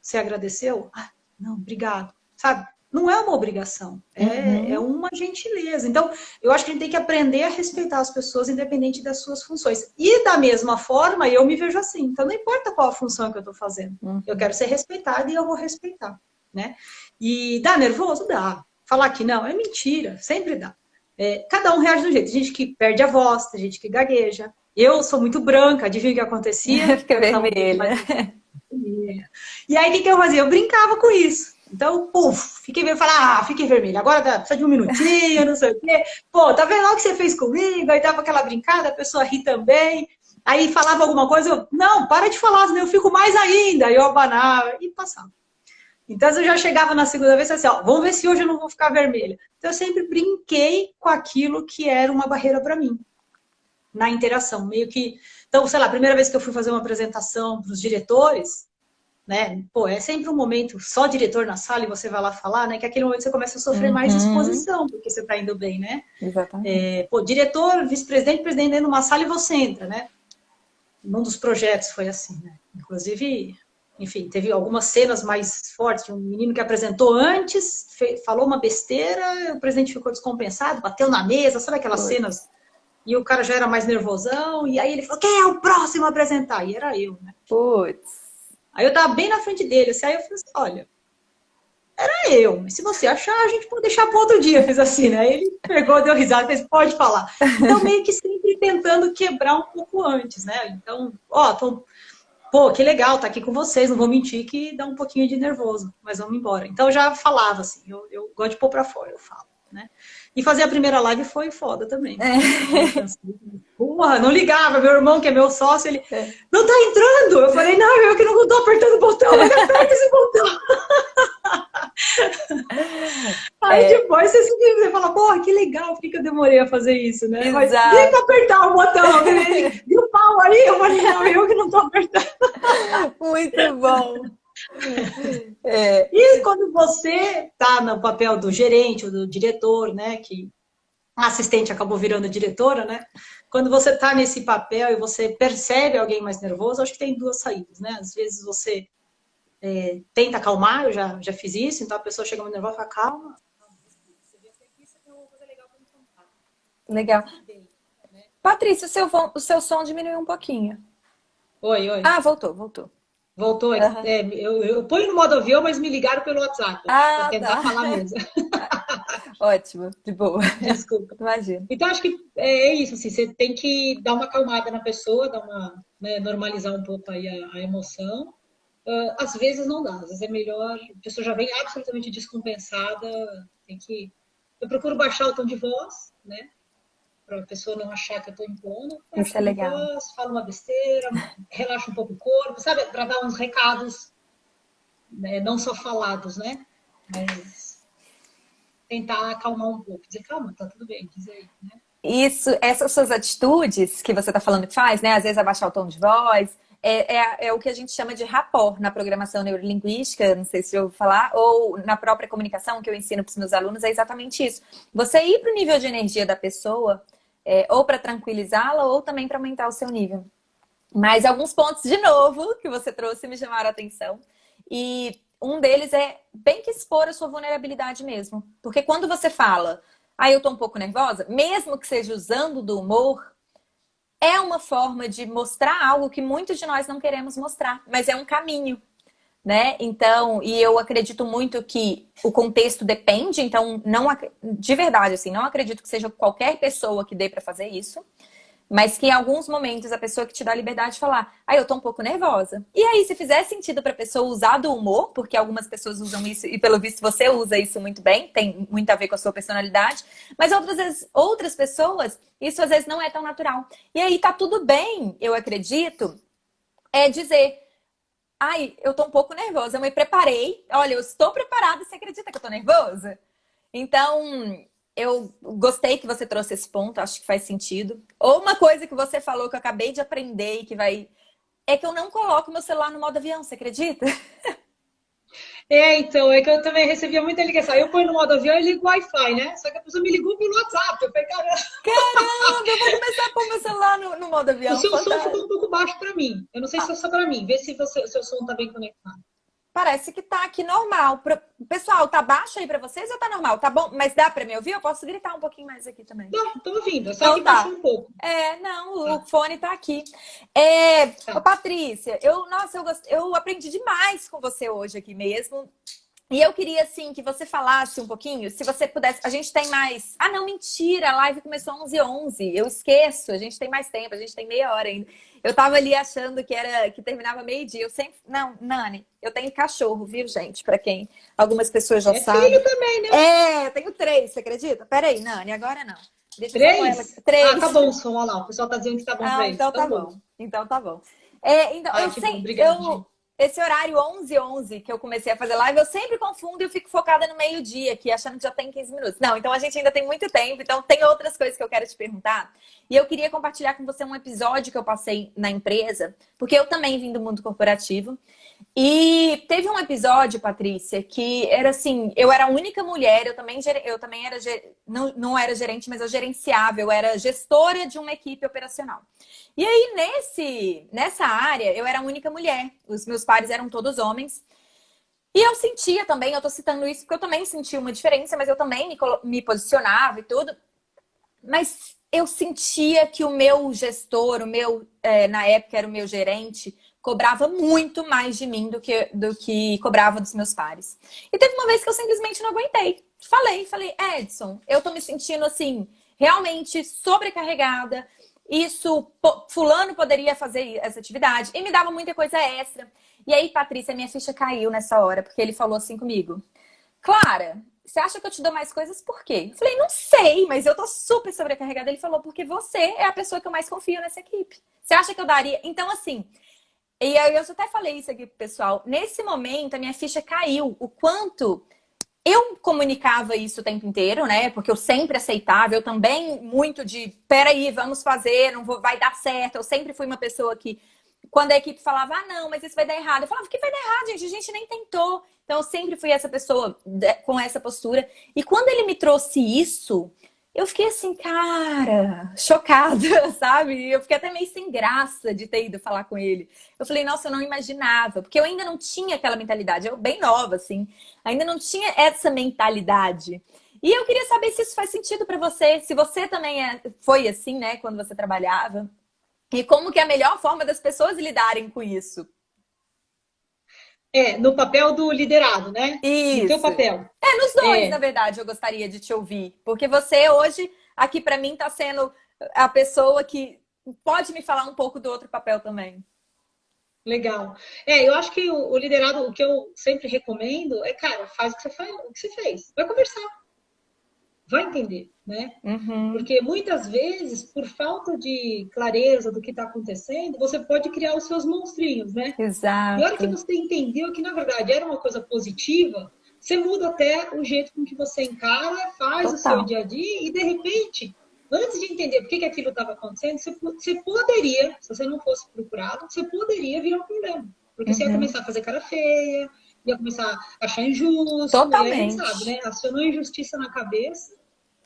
você agradeceu? Ah, não, obrigado. Sabe? Não é uma obrigação, é uma gentileza. Então, eu acho que a gente tem que aprender a respeitar as pessoas, independente das suas funções. E da mesma forma, eu me vejo assim. Então, não importa qual a função que eu estou fazendo. Eu quero ser respeitada e eu vou respeitar, né? E dá nervoso? Dá. Falar que não é mentira, sempre dá. Cada um reage de um jeito. Tem gente que perde a voz, tem gente que gagueja. Eu sou muito branca, adivinha o que acontecia? Fica vermelha. E aí, o que eu fazia? Eu brincava com isso. Então, fiquei vermelha. Agora precisa de um minutinho, não sei o quê. Pô, tá vendo o que você fez comigo? Aí dava aquela brincada, a pessoa ri também. Aí falava alguma coisa, não, para de falar, senão eu fico mais ainda. Aí eu abanava e passava. Então, eu já chegava na segunda vez e assim, vamos ver se hoje eu não vou ficar vermelha. Então, eu sempre brinquei com aquilo que era uma barreira para mim, na interação. Meio que... Então, sei lá, a primeira vez que eu fui fazer uma apresentação para os diretores, né? Pô, é sempre um momento, só diretor na sala e você vai lá falar, né? Que é aquele momento você começa a sofrer mais exposição, porque você tá indo bem, né? Exatamente. Diretor, vice-presidente, presidente dentro de uma sala e você entra, né? Num dos projetos foi assim, né? Inclusive, enfim, teve algumas cenas mais fortes. Um menino que apresentou antes, falou uma besteira, o presidente ficou descompensado, bateu na mesa, sabe aquelas cenas? E o cara já era mais nervosão, e aí ele falou, quem é o próximo a apresentar? E era eu, né? Putz. Aí eu tava bem na frente dele, assim, aí eu falei assim, olha, era eu, mas se você achar, a gente pode deixar para outro dia, fiz assim, né? Aí ele pegou, deu risada, fez, pode falar. Então, meio que sempre tentando quebrar um pouco antes, né? Então, pô, que legal, tá aqui com vocês, não vou mentir que dá um pouquinho de nervoso, mas vamos embora. Então, eu já falava, assim, eu gosto de pôr pra fora, eu falo, né? E fazer a primeira live foi foda também. Porra, não ligava. Meu irmão, que é meu sócio, ele não tá entrando. Eu falei, não, eu que não tô apertando o botão, mas aperta esse botão. Aí depois você fala, porra, que legal, por que eu demorei a fazer isso, né? Mas nem pra apertar o botão. Deu o pau aí, eu falei, não, eu que não tô apertando. Muito bom. E quando você tá no papel do gerente ou do diretor, né, que a assistente acabou virando diretora, né, quando você tá nesse papel e você percebe alguém mais nervoso, acho que tem duas saídas, né, às vezes você tenta acalmar, eu já fiz isso, então a pessoa chega muito nervosa e fala, calma, você viu aqui, você tem uma coisa legal pra me contar. Legal. Patrícia, o seu som diminuiu um pouquinho. Oi. Ah, voltou. Voltou. Eu ponho no modo avião, mas me ligaram pelo WhatsApp. Para tentar falar mesmo. Ótimo, de boa. Desculpa. Imagina. Então, acho que é isso. Assim, você tem que dar uma acalmada na pessoa, normalizar um pouco aí a emoção. Às vezes não dá. Às vezes é melhor. A pessoa já vem absolutamente descompensada. Eu procuro baixar o tom de voz, né? Para a pessoa não achar que eu estou impondo. Isso é legal. Voz, fala uma besteira, relaxa um pouco o corpo, sabe? Para dar uns recados, né? Não só falados, né? Mas tentar acalmar um pouco. Dizer, calma, tá tudo bem, diz aí, né? Isso, essas suas atitudes que você está falando que faz, né? Às vezes abaixar o tom de voz, é o que a gente chama de rapport na programação neurolinguística, não sei se eu vou falar, ou na própria comunicação que eu ensino para os meus alunos, é exatamente isso. Você ir para o nível de energia da pessoa, ou para tranquilizá-la ou também para aumentar o seu nível. Mas alguns pontos, de novo, que você trouxe me chamaram a atenção. E um deles é bem que expor a sua vulnerabilidade mesmo. Porque quando você fala, eu tô um pouco nervosa, mesmo que seja usando do humor, é uma forma de mostrar algo que muitos de nós não queremos mostrar, mas é um caminho, né? Então, e eu acredito muito que o contexto depende, então não de verdade assim, não acredito que seja qualquer pessoa que dê para fazer isso. Mas que em alguns momentos a pessoa que te dá a liberdade de falar, eu tô um pouco nervosa. E aí, se fizer sentido pra pessoa usar do humor, porque algumas pessoas usam isso e pelo visto você usa isso muito bem, tem muito a ver com a sua personalidade, mas outras pessoas, isso às vezes não é tão natural. E aí tá tudo bem, eu acredito, dizer, eu tô um pouco nervosa, eu me preparei, olha, eu estou preparada, você acredita que eu tô nervosa? Então, eu gostei que você trouxe esse ponto, acho que faz sentido. Ou uma coisa que você falou que eu acabei de aprender e que vai... É que eu não coloco meu celular no modo avião, você acredita? Então, é que eu também recebia muita ligação. Eu ponho no modo avião e ligo o Wi-Fi, né? Só que a pessoa me ligou pelo WhatsApp. Eu falei, caramba. Caramba, eu vou começar a pôr meu celular no modo O avião. seu som Fantástico. ficou um pouco baixo para mim. Eu não sei se é só para mim. Vê se o seu som tá bem conectado. Parece que tá aqui normal. Pessoal, tá baixo aí pra vocês ou tá normal? Tá bom? Mas dá pra me ouvir? Eu posso gritar um pouquinho mais aqui também. Não, tô ouvindo. É só Então que baixou tá. um pouco. Não, o Tá, fone tá aqui. Ô, tá. Patrícia, eu aprendi demais com você hoje aqui mesmo. E eu queria, assim, que você falasse um pouquinho, se você pudesse... A gente tem mais... não, mentira, a live começou às 11h11. Eu esqueço, a gente tem mais tempo, a gente tem meia hora ainda. Eu tava ali achando que terminava meio-dia. Eu sempre... Não, Nani, eu tenho cachorro, viu, gente? Pra quem algumas pessoas já sabem. Filho também, né? Eu tenho 3, você acredita? Peraí, Nani, agora não. Deixa eu só pôr ela... 3? 3. Tá bom o som, olha lá. O pessoal tá dizendo que tá bom pra eles. Então tá Então, bom. bom. Então tá bom. Então, eu Que bom. sei, Obrigada, gente. esse horário 11h11 que eu comecei a fazer live, eu sempre confundo e eu fico focada no meio-dia aqui, achando que já tem 15 minutos. Não, então a gente ainda tem muito tempo, então tem outras coisas que eu quero te perguntar. E eu queria compartilhar com você um episódio que eu passei na empresa, porque eu também vim do mundo corporativo. E teve um episódio, Patrícia, que era assim, eu era a única mulher, eu também era, não era gerente, mas eu gerenciava, eu era gestora de uma equipe operacional. E aí, nessa área, eu era a única mulher, os meus pares eram todos homens. E eu sentia também, eu tô citando isso porque eu também sentia uma diferença, mas eu também me posicionava e tudo. Mas eu sentia que o meu gestor, na época era o meu gerente, cobrava muito mais de mim do que cobrava dos meus pares. E teve uma vez que eu simplesmente não aguentei. Falei, Edson, eu tô me sentindo assim, realmente sobrecarregada. Fulano poderia fazer essa atividade. E me dava muita coisa extra. E aí, Patrícia, minha ficha caiu nessa hora, porque ele falou assim comigo. Clara, você acha que eu te dou mais coisas por quê? Eu falei, não sei, mas eu tô super sobrecarregada. Ele falou, porque você é a pessoa que eu mais confio nessa equipe. Você acha que eu daria? Então, assim, e aí eu até falei isso aqui pro pessoal. Nesse momento, a minha ficha caiu. O quanto eu comunicava isso o tempo inteiro, né? Porque eu sempre aceitava. Eu também muito de, peraí, vamos fazer, vai dar certo. Eu sempre fui uma pessoa que, quando a equipe falava, não, mas isso vai dar errado. Eu falava, que vai dar errado, gente? A gente nem tentou. Então, eu sempre fui essa pessoa com essa postura. E quando ele me trouxe isso, eu fiquei assim, cara, chocada, sabe? Eu fiquei até meio sem graça de ter ido falar com ele. Eu falei, nossa, eu não imaginava, porque eu ainda não tinha aquela mentalidade, eu bem nova, assim, ainda não tinha essa mentalidade. E eu queria saber se isso faz sentido pra você, se você também foi assim, né, quando você trabalhava, e como que é a melhor forma das pessoas lidarem com isso. No papel do liderado, né? No teu Isso. papel. Nos dois, na verdade, eu gostaria de te ouvir. Porque você hoje, aqui pra mim, tá sendo a pessoa que pode me falar um pouco do outro papel também. Legal. Eu acho que o liderado, o que eu sempre recomendo cara, faz o que você fez. Vai conversar. Vai entender, né? Uhum. Porque muitas vezes, por falta de clareza do que está acontecendo, você pode criar os seus monstrinhos, né? Exato. E a hora que você entendeu que, na verdade, era uma coisa positiva, você muda até o jeito com que você encara, faz o seu dia a dia e, de repente, antes de entender por que aquilo estava acontecendo, você poderia, se você não fosse procurado, você poderia virar um problema. Porque você ia começar a fazer cara feia, ia começar a achar injusto. Totalmente. E a gente sabe, né? Acionou injustiça na cabeça,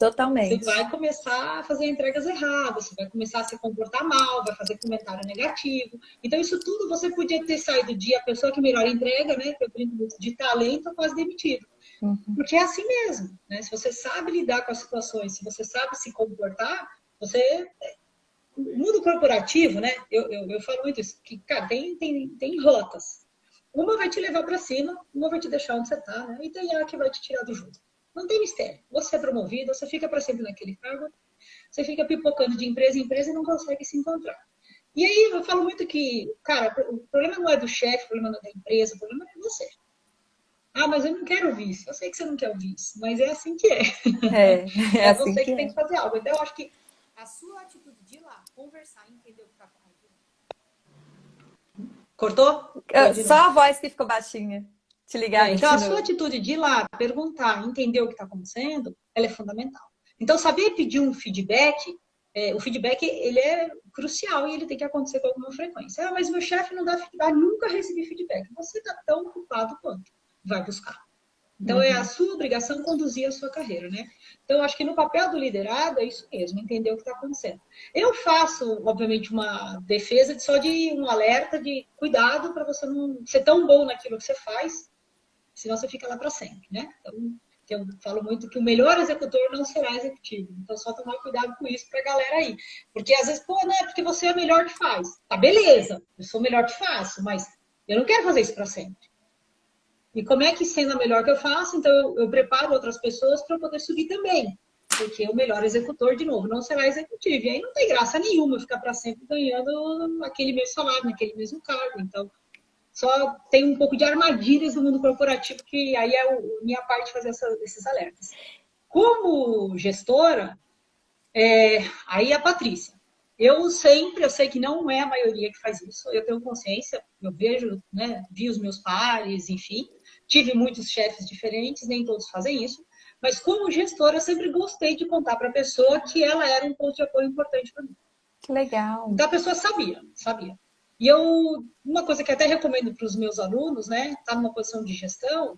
Você Totalmente. vai começar a fazer entregas erradas, você vai começar a se comportar mal, vai fazer comentário negativo. Então, isso tudo você podia ter saído de a pessoa que melhor entrega, né? Que eu brinco muito, de talento, quase demitido. Uhum. Porque é assim mesmo, né? Se você sabe lidar com as situações, se você sabe se comportar, você. O mundo corporativo, né? Eu falo muito isso, que, cara, tem rotas. Uma vai te levar para cima, uma vai te deixar onde você está, né? E tem a que vai te tirar do jogo. Não tem mistério. Você é promovido, você fica para sempre naquele cargo, você fica pipocando de empresa em empresa e não consegue se encontrar. E aí eu falo muito que, cara, o problema não é do chefe, o problema não é da empresa, o problema é você. Ah, mas eu não quero ouvir isso. Eu sei que você não quer ouvir isso, mas é assim que é. É, é É assim você que que tem é. que fazer algo. Então, eu acho que a sua atitude de ir lá, conversar, entender o que está acontecendo. Cortou? Foi de Só novo. a voz que ficou baixinha. Te ligaram Então, de a sua novo. atitude de ir lá, perguntar, entender o que está acontecendo, ela é fundamental. Então, saber pedir um feedback, o feedback ele é crucial e ele tem que acontecer com alguma frequência. Ah, mas meu chefe não dá feedback, nunca recebi feedback. Você está tão ocupado quanto. Vai buscar. Então, é a Uhum. sua obrigação conduzir a sua carreira, né? Então, acho que no papel do liderado é isso mesmo, entender o que está acontecendo. Eu faço, obviamente, uma defesa só de um alerta de cuidado para você não ser tão bom naquilo que você faz, senão você fica lá para sempre, né? Então, eu falo muito que o melhor executor não será executivo. Então, só tomar cuidado com isso para a galera aí. Porque às vezes, pô, não é porque você é o melhor que faz. Tá, beleza, eu sou o melhor que faço, mas eu não quero fazer isso para sempre. E como é que sendo a melhor que eu faço, então eu preparo outras pessoas para poder subir também. Porque o melhor executor, de novo, não será executivo. E aí não tem graça nenhuma ficar para sempre ganhando aquele mesmo salário, naquele mesmo cargo. Então, só tem um pouco de armadilhas do mundo corporativo, que aí é a minha parte fazer esses alertas. Como gestora, aí a Patrícia. Eu sei que não é a maioria que faz isso, eu tenho consciência, eu vejo, né, vi os meus pares, enfim, tive muitos chefes diferentes, nem todos fazem isso, mas como gestora, eu sempre gostei de contar para a pessoa que ela era um ponto de apoio importante para mim. Que legal. Então a pessoa sabia. E eu, uma coisa que até recomendo para os meus alunos, né, tá numa posição de gestão,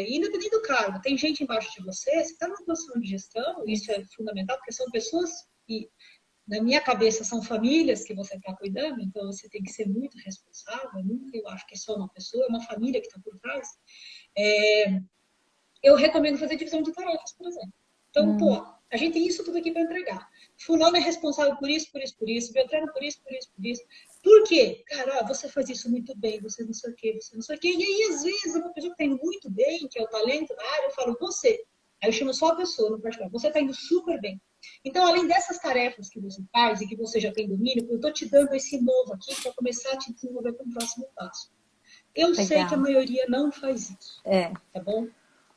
independente do cargo, tem gente embaixo de você está numa posição de gestão, isso é fundamental, porque são pessoas que, na minha cabeça, são famílias que você está cuidando, então você tem que ser muito responsável, nunca eu acho que é só uma pessoa, é uma família que está por trás. Eu recomendo fazer divisão de tarefas, por exemplo. Então, pô, a gente tem isso tudo aqui para entregar. Fulano é responsável por isso, por isso, por isso. Beltrano por isso, por isso, por isso. Por quê? Cara, ó, você faz isso muito bem, você não sei o quê, você não sei o quê. E aí, às vezes, uma pessoa que está indo muito bem, que é o talento da área, eu falo, você. Aí eu chamo só a pessoa no particular. Você está indo super bem. Então, além dessas tarefas que você faz e que você já tem domínio, eu estou te dando esse novo aqui para começar a te desenvolver para o próximo passo. Eu sei que a Legal. maioria não faz isso, É. tá bom?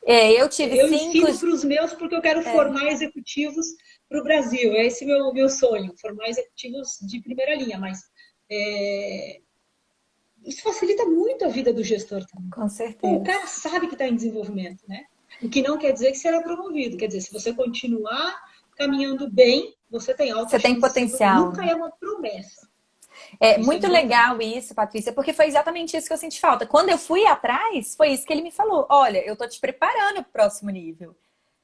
Eu tive Eu cinco. ensino para os meus porque eu quero É, formar executivos para o Brasil. É esse meu sonho, formar executivos de primeira linha. Mas isso facilita muito a vida do gestor também. com Pô, o certeza. cara sabe que está em desenvolvimento, né? O que não quer dizer que será promovido. Quer dizer, se você continuar caminhando bem, você tem alta Você tem chance de ser promovido. potencial, Nunca né? é uma promessa. É Isso é muito desenvolvimento. legal isso, Patrícia, porque foi exatamente isso que eu senti falta. Quando eu fui atrás, foi isso que ele me falou. Olha, eu tô te preparando para o próximo nível.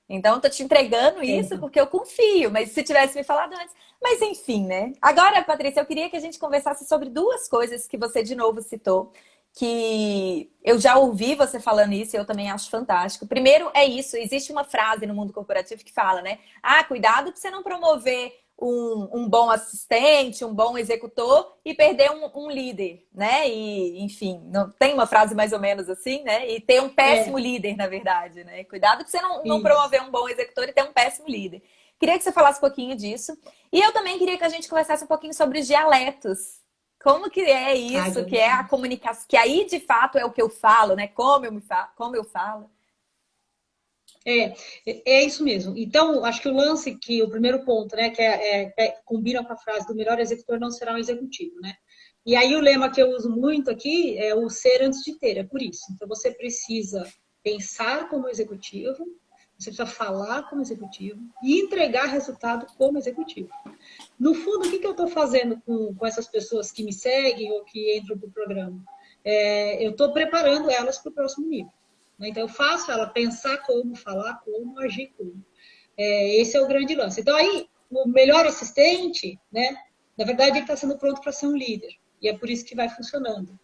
Então, eu tô te entregando isso Então, porque eu confio, mas se tivesse me falado antes. Mas enfim, né? Agora, Patrícia, eu queria que a gente conversasse sobre duas coisas que você de novo citou, que eu já ouvi você falando isso e eu também acho fantástico. Primeiro é isso, existe uma frase no mundo corporativo que fala, né? Ah, cuidado para você não promover um bom assistente, um bom executor e perder um líder, né? E, enfim, não tem uma frase mais ou menos assim, né? E ter um péssimo é líder, na verdade, né? Cuidado para você não isso. promover um bom executor e ter um péssimo líder. Queria que você falasse um pouquinho disso. E eu também queria que a gente conversasse um pouquinho sobre os dialetos. Como que é Ai, isso, que vamos é lá. a comunicação, que aí de fato é o que eu falo, né? Como eu falo. É, é isso mesmo. Então, acho que o lance que o primeiro ponto, né, que combina com a frase do melhor executor não será um executivo, né? E aí o lema que eu uso muito aqui é o ser antes de ter, é por isso. Então você precisa pensar como executivo, você precisa falar como executivo e entregar resultado como executivo. No fundo, o que eu estou fazendo com essas pessoas que me seguem ou que entram para o programa? Eu estou preparando elas para o próximo nível. Então, eu faço ela pensar como, falar como, agir como. Esse é o grande lance. Então, aí, o melhor assistente, né? Na verdade, ele está sendo pronto para ser um líder. E é por isso que vai funcionando.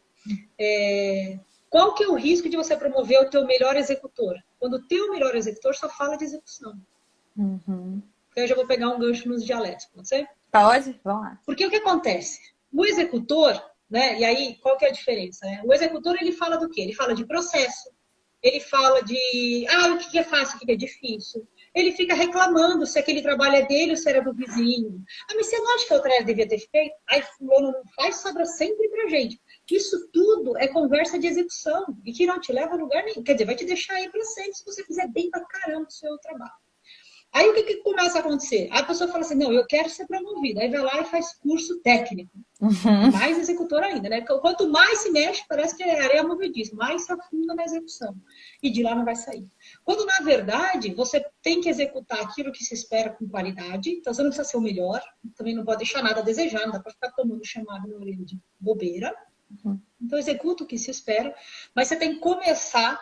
Qual que é o risco de você promover o teu melhor executor? Quando o teu melhor executor só fala de execução. Uhum. Então, eu já vou pegar um gancho nos dialetos, pode ser? Pode? Vamos lá. Porque o que acontece? O executor, né? E aí, qual que é a diferença? Né? O executor, ele fala do quê? Ele fala de processo. Ele fala de, o que é fácil, o que é difícil. Ele fica reclamando se aquele trabalho é dele ou se era do vizinho. Mas você não acha que a outra devia ter feito? Aí fulano não faz, sobra sempre pra gente. Isso tudo é conversa de execução e que não te leva a lugar nenhum. Quer dizer, vai te deixar aí pra sempre se você fizer bem pra caramba o seu trabalho. Aí o que começa a acontecer? Aí a pessoa fala assim, não, eu quero ser promovida. Aí vai lá e faz curso técnico. Mais executor ainda, né? Quanto mais se mexe, parece que é areia movediça, mais se afunda na execução. E de lá não vai sair. Quando, na verdade, você tem que executar aquilo que se espera com qualidade, então você não precisa ser o melhor, também não pode deixar nada a desejar, não dá para ficar tomando chamado na orelha de bobeira. Então, executa o que se espera, mas você tem que começar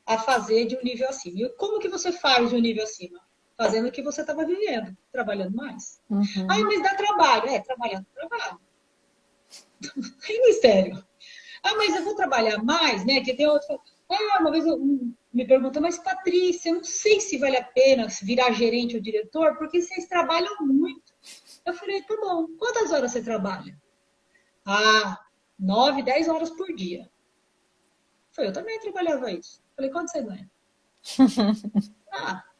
a fazer de um nível acima. E como que você faz de um nível acima? Fazendo o que você estava vivendo, trabalhando mais. Mas dá trabalho. Trabalhando, trabalho. Tem mistério. Mas eu vou trabalhar mais, né? Que tem outro. Uma vez me perguntou, mas Patrícia, eu não sei se vale a pena virar gerente ou diretor, porque vocês trabalham muito. Eu falei, tá bom, quantas horas você trabalha? 9, 10 horas por dia. Eu também trabalhava isso. Eu falei, quanto você ganha?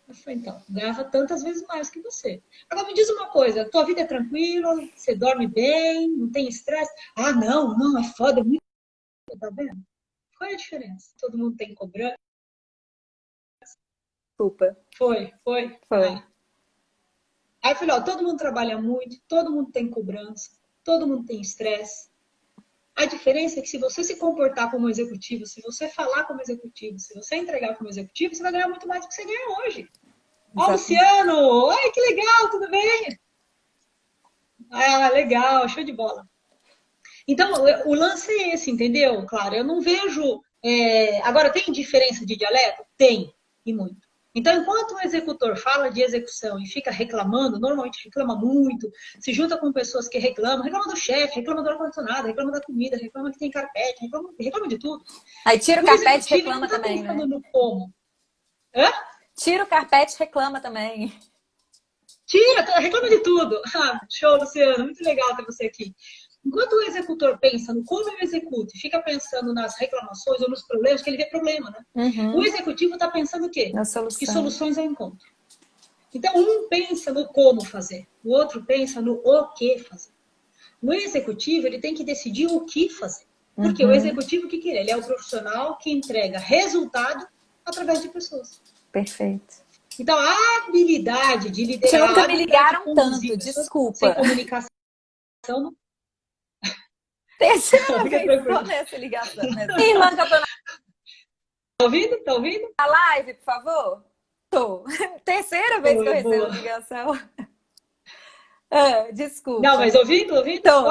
Eu falei, então, ganhava tantas vezes mais que você. Agora me diz uma coisa, tua vida é tranquila, você dorme bem, não tem estresse? Não, é foda, é muito. Tá vendo? Qual é a diferença? Todo mundo tem cobrança? Desculpa. Foi. Aí eu falei, todo mundo trabalha muito, todo mundo tem cobrança, todo mundo tem estresse. A diferença é que se você se comportar como executivo, se você falar como executivo, se você entregar como executivo, você vai ganhar muito mais do que você ganha hoje. Luciano! Oi, que legal, tudo bem? Legal, show de bola. Então, o lance é esse, entendeu? Claro, eu não vejo... Agora, tem diferença de dialeto? Tem, e muito. Então, enquanto o executor fala de execução e fica reclamando, normalmente reclama muito, se junta com pessoas que reclama do chefe, reclama do ar-condicionado, reclama da comida, reclama que tem carpete, reclama de tudo. Aí tira o carpete e reclama tá também, né? No como. Tira o carpete e reclama também. Reclama de tudo. Show, Luciano, muito legal ter você aqui. Enquanto o executor pensa no como eu executo e fica pensando nas reclamações ou nos problemas, que ele vê problema, né? O executivo está pensando o quê? Na solução. Que soluções eu encontro. Então, um pensa no como fazer, o outro pensa no o que fazer. O executivo, ele tem que decidir o que fazer. Porque o executivo, o que é? Ele é o profissional que entrega resultado através de pessoas. Perfeito. Então, a habilidade de liderar... Nunca me ligaram tanto, desculpa. Sem comunicação... Terceira vez só nessa ligação. Irmã campeonato. Tá ouvindo? A live, por favor? Tô. Terceira vez que eu recebo ligação. Desculpa. Não, mas ouvindo? Tô.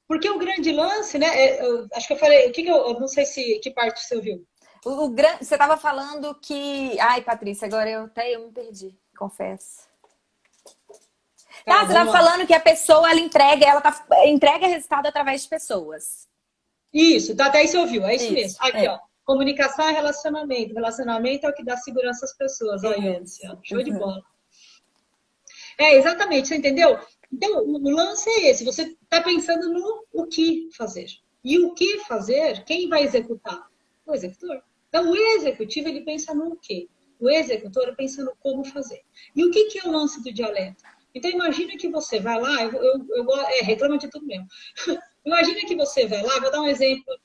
Porque o grande lance, né? Acho que eu falei... eu não sei que parte você ouviu. Você estava falando que... Ai, Patrícia, agora eu me perdi, confesso. Você estava falando que a pessoa, ela entrega resultado através de pessoas. Isso, até aí você ouviu, é isso mesmo. Aqui, ó. Comunicação e relacionamento. Relacionamento é o que dá segurança às pessoas. Olha, Luciano, show de bola. Exatamente, você entendeu? Então, o lance é esse. Você está pensando no o que fazer. E o que fazer, quem vai executar? O executor. Então, o executivo, ele pensa no quê? O executor pensa no como fazer. E o que é o lance do dialeto? Então, imagina que você vai lá, reclama de tudo mesmo. Imagina que você vai lá, vou dar um exemplo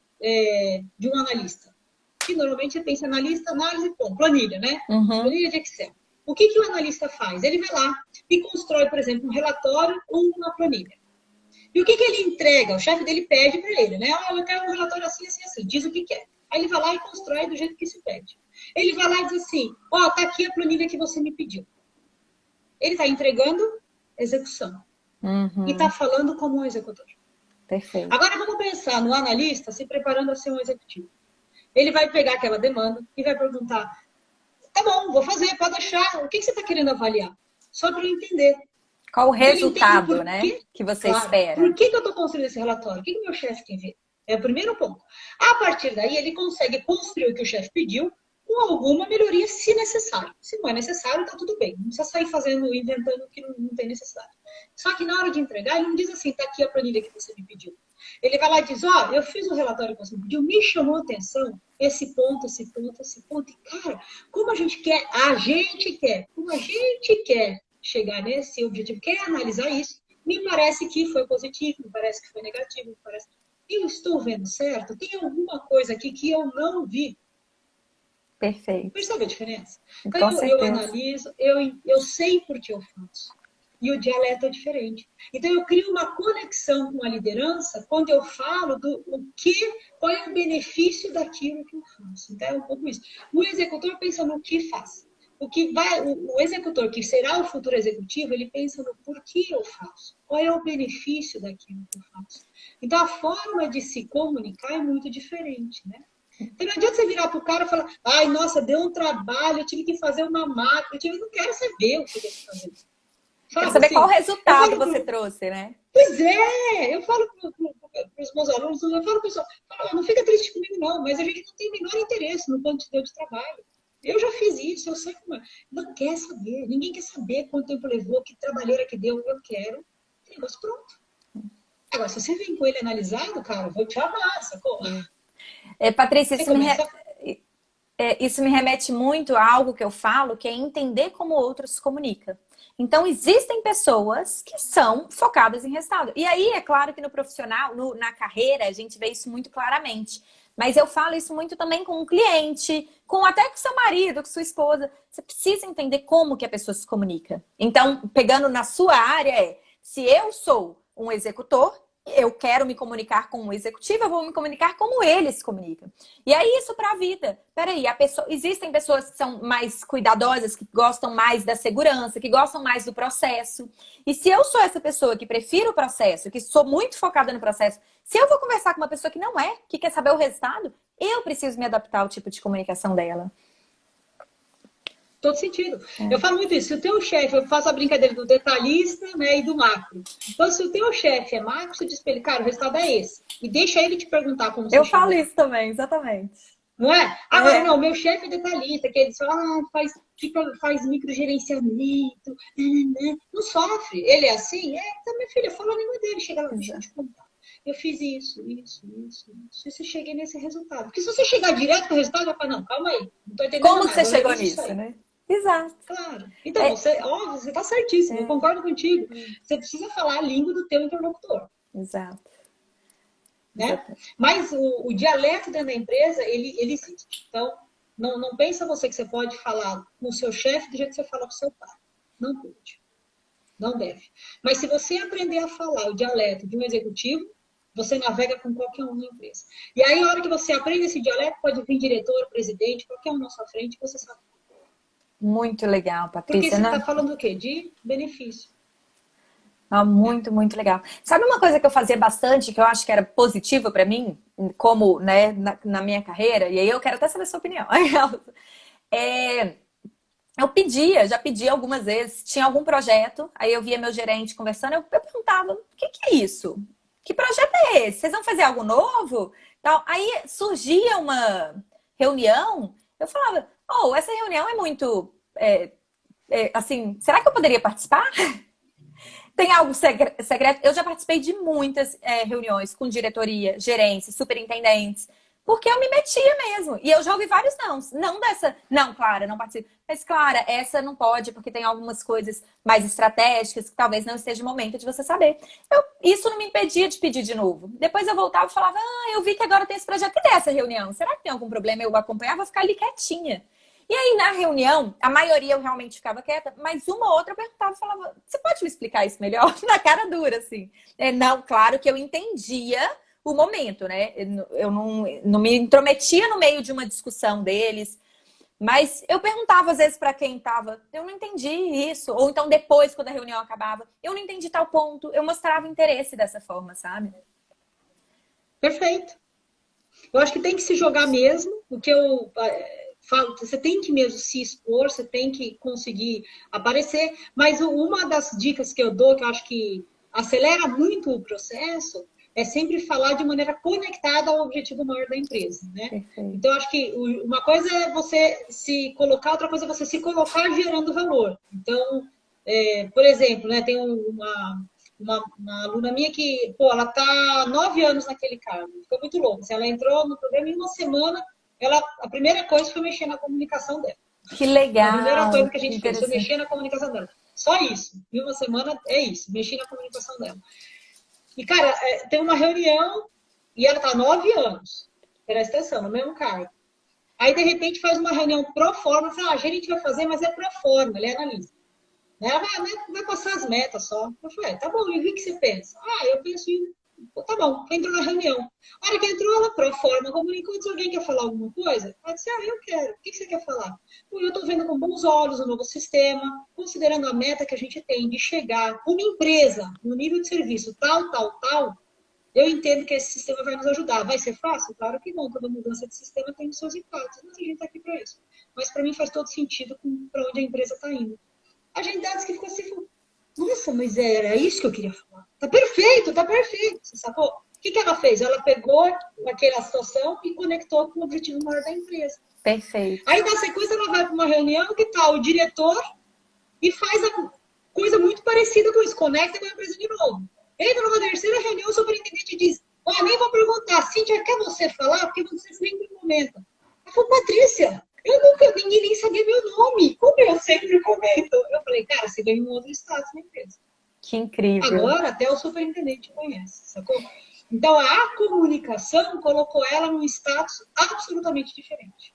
de um analista. Que normalmente você pensa analista, análise, planilha, né? Planilha de Excel. O que o analista faz? Ele vai lá e constrói, por exemplo, um relatório ou uma planilha. E o que ele entrega? O chefe dele pede para ele, né? Eu quero um relatório assim, assim, assim. Diz o que quer. Aí ele vai lá e constrói do jeito que se pede. Ele vai lá e diz assim, tá aqui a planilha que você me pediu. Ele está entregando execução. E está falando como um executor. Perfeito. Agora vamos pensar no analista se preparando a ser um executivo. Ele vai pegar aquela demanda e vai perguntar, Tá bom, vou fazer, pode deixar. O que você está querendo avaliar? Só para eu entender. Qual o resultado, né, que você espera? Por que eu estou construindo esse relatório? O que meu chefe quer ver? É o primeiro ponto. A partir daí, ele consegue construir o que o chefe pediu com alguma melhoria, se necessário. Se não é necessário, tá tudo bem. Não precisa sair fazendo, inventando o que não tem necessidade. Só que na hora de entregar, ele não diz assim, tá aqui a planilha que você me pediu. Ele vai lá e diz, ó, eu fiz o relatório que você me pediu, me chamou a atenção esse ponto, esse ponto, esse ponto. E, cara, como a gente quer chegar nesse objetivo, quer analisar isso, me parece que foi positivo, me parece que foi negativo, me parece... Eu estou vendo certo? Tem alguma coisa aqui que eu não vi? Perfeito. Percebe a diferença? Então, eu analiso, eu sei por que eu faço. E o dialeto é diferente. Então, eu crio uma conexão com a liderança quando eu falo qual é o benefício daquilo que eu faço. Então, é um pouco isso. O executor pensa no que faz. O executor, que será o futuro executivo, ele pensa no porquê eu faço. Qual é o benefício daquilo que eu faço. Então, a forma de se comunicar é muito diferente, né? Então, não adianta você virar para o cara e falar, ai, nossa, deu um trabalho, eu tive que fazer uma máquina, eu não quero saber o que eu tenho que fazer. Quero saber assim, qual resultado você trouxe, né? Pois é, eu falo para os meus alunos, eu falo para o pessoal, não fica triste comigo não, mas a gente não tem o menor interesse no quanto deu de trabalho. Eu já fiz isso, eu sei como é. Não quer saber, ninguém quer saber quanto tempo levou, que trabalheira que deu, eu quero. Negócio pronto. Agora, se você vem com ele analisado, cara, eu vou te amar, sacou? Patrícia, isso me remete muito a algo que eu falo, que é entender como o outro se comunica. Então, existem pessoas que são focadas em resultado. E aí, é claro que no profissional, na carreira, a gente vê isso muito claramente. Mas eu falo isso muito também com um cliente, até com seu marido, com sua esposa. Você precisa entender como que a pessoa se comunica. Então, pegando na sua área, se eu sou um executor, eu quero me comunicar com um executivo, eu vou me comunicar como ele se comunica. E é isso para a vida. Peraí, existem pessoas que são mais cuidadosas, que gostam mais da segurança, que gostam mais do processo. E se eu sou essa pessoa que prefiro o processo, que sou muito focada no processo, se eu vou conversar com uma pessoa que não é, que quer saber o resultado, eu preciso me adaptar ao tipo de comunicação dela. Todo sentido. Eu falo muito isso. Se o teu chefe, eu faço a brincadeira do detalhista, né, e do macro. Então, se o teu chefe é macro, você diz para ele, cara, o resultado é esse. E deixa ele te perguntar como você Eu falo isso também, exatamente. Não é? Agora, não, meu chefe é detalhista, que ele só faz microgerenciamento, não sofre. Ele é assim? Então, minha filha, fala a língua dele, chega lá, deixa eu te contar. Eu fiz isso. E você cheguei nesse resultado. Porque se você chegar direto com o resultado, vai falar, não, calma aí, não tô entendendo como nada. Você chegou nisso, né? Exato. Claro. Então, você tá certíssimo, eu concordo contigo. Você precisa falar a língua do teu interlocutor. Exato. Né? Mas o dialeto dentro da empresa, ele existe. Então, não pensa você que você pode falar com o seu chefe do jeito que você fala com o seu pai. Não pode. Não deve. Mas se você aprender a falar o dialeto de um executivo, você navega com qualquer um na empresa. E aí, na hora que você aprende esse dialeto, pode vir diretor, presidente, qualquer um na sua frente, você sabe. Muito legal, Patrícia. Porque você está falando o quê? De benefício. Muito, muito legal. Sabe uma coisa que eu fazia bastante, que eu acho que era positiva para mim, como, né, na minha carreira, e aí eu quero até saber a sua opinião. Eu já pedi algumas vezes, tinha algum projeto, aí eu via meu gerente conversando, eu perguntava, o que é isso? Que projeto é esse? Vocês vão fazer algo novo? Então, aí surgia uma reunião, eu falava, essa reunião é muito, assim, será que eu poderia participar? Tem algo secreto? Eu já participei de muitas reuniões com diretoria, gerência, superintendentes, porque eu me metia mesmo. E eu já ouvi vários nãos. Não, Clara, não participo. Mas, Clara, essa não pode, porque tem algumas coisas mais estratégicas que talvez não esteja o momento de você saber. Isso não me impedia de pedir de novo. Depois eu voltava e falava, eu vi que agora tem esse projeto. Cadê essa reunião? Será que tem algum problema? Eu acompanhava, ficar ali quietinha. E aí, na reunião, a maioria eu realmente ficava quieta, mas uma ou outra eu perguntava e falava, você pode me explicar isso melhor? Na cara dura, assim. Não, claro que eu entendia o momento, né? Eu não me intrometia no meio de uma discussão deles, mas eu perguntava às vezes para quem estava, eu não entendi isso, ou então depois, quando a reunião acabava, eu não entendi tal ponto, eu mostrava interesse dessa forma, sabe? Perfeito. Eu acho que tem que se jogar mesmo, o que eu você tem que mesmo se expor, você tem que conseguir aparecer, mas uma das dicas que eu dou, que eu acho que acelera muito o processo, é sempre falar de maneira conectada ao objetivo maior da empresa, né? Perfeito. Então, acho que uma coisa é você se colocar, outra coisa é você se colocar gerando valor. Então, por exemplo, né, tem uma aluna minha que, pô, ela tá 9 anos naquele cargo, ficou muito louca. Ela entrou no programa em uma semana, a primeira coisa foi mexer na comunicação dela. Que legal. A primeira coisa que a gente fez foi mexer na comunicação dela. Só isso. Em uma semana é isso, mexer na comunicação dela. E, cara, tem uma reunião e ela tá há 9 anos. Presta atenção, no mesmo cargo. Aí, de repente, faz uma reunião pro forma. Fala, a gente vai fazer, mas é pro forma, ele é analista. Ela vai passar as metas só. Eu falei, tá bom, e o que você pensa? Eu penso em... Tá bom, entrou na reunião. A hora que entrou, ela pro forma, comunicou, se alguém quer falar alguma coisa, ela disse, eu quero. O que você quer falar? Eu estou vendo com bons olhos o novo sistema, considerando a meta que a gente tem de chegar uma empresa no nível de serviço tal, eu entendo que esse sistema vai nos ajudar. Vai ser fácil? Claro que não. Toda mudança de sistema tem os seus impactos, mas a gente está aqui para isso. Mas para mim faz todo sentido para onde a empresa está indo. A gente dá que ficou assim, nossa, mas era isso que eu queria falar. Tá perfeito, você sacou? O que ela fez? Ela pegou aquela situação e conectou com o objetivo maior da empresa. Perfeito. Aí, na sequência, ela vai para uma reunião que tá o diretor e faz a coisa muito parecida com isso. Conecta com a empresa de novo. Entra numa terceira reunião, o superintendente diz, nem vou perguntar, Cíntia, quer você falar? Porque você sempre comenta. Ela falou, Patrícia, ninguém nem sabia meu nome. Como eu sempre comento? Eu falei, cara, você ganha um outro status na empresa. Que incrível. Agora até o superintendente conhece, sacou? Então a comunicação colocou ela num status absolutamente diferente.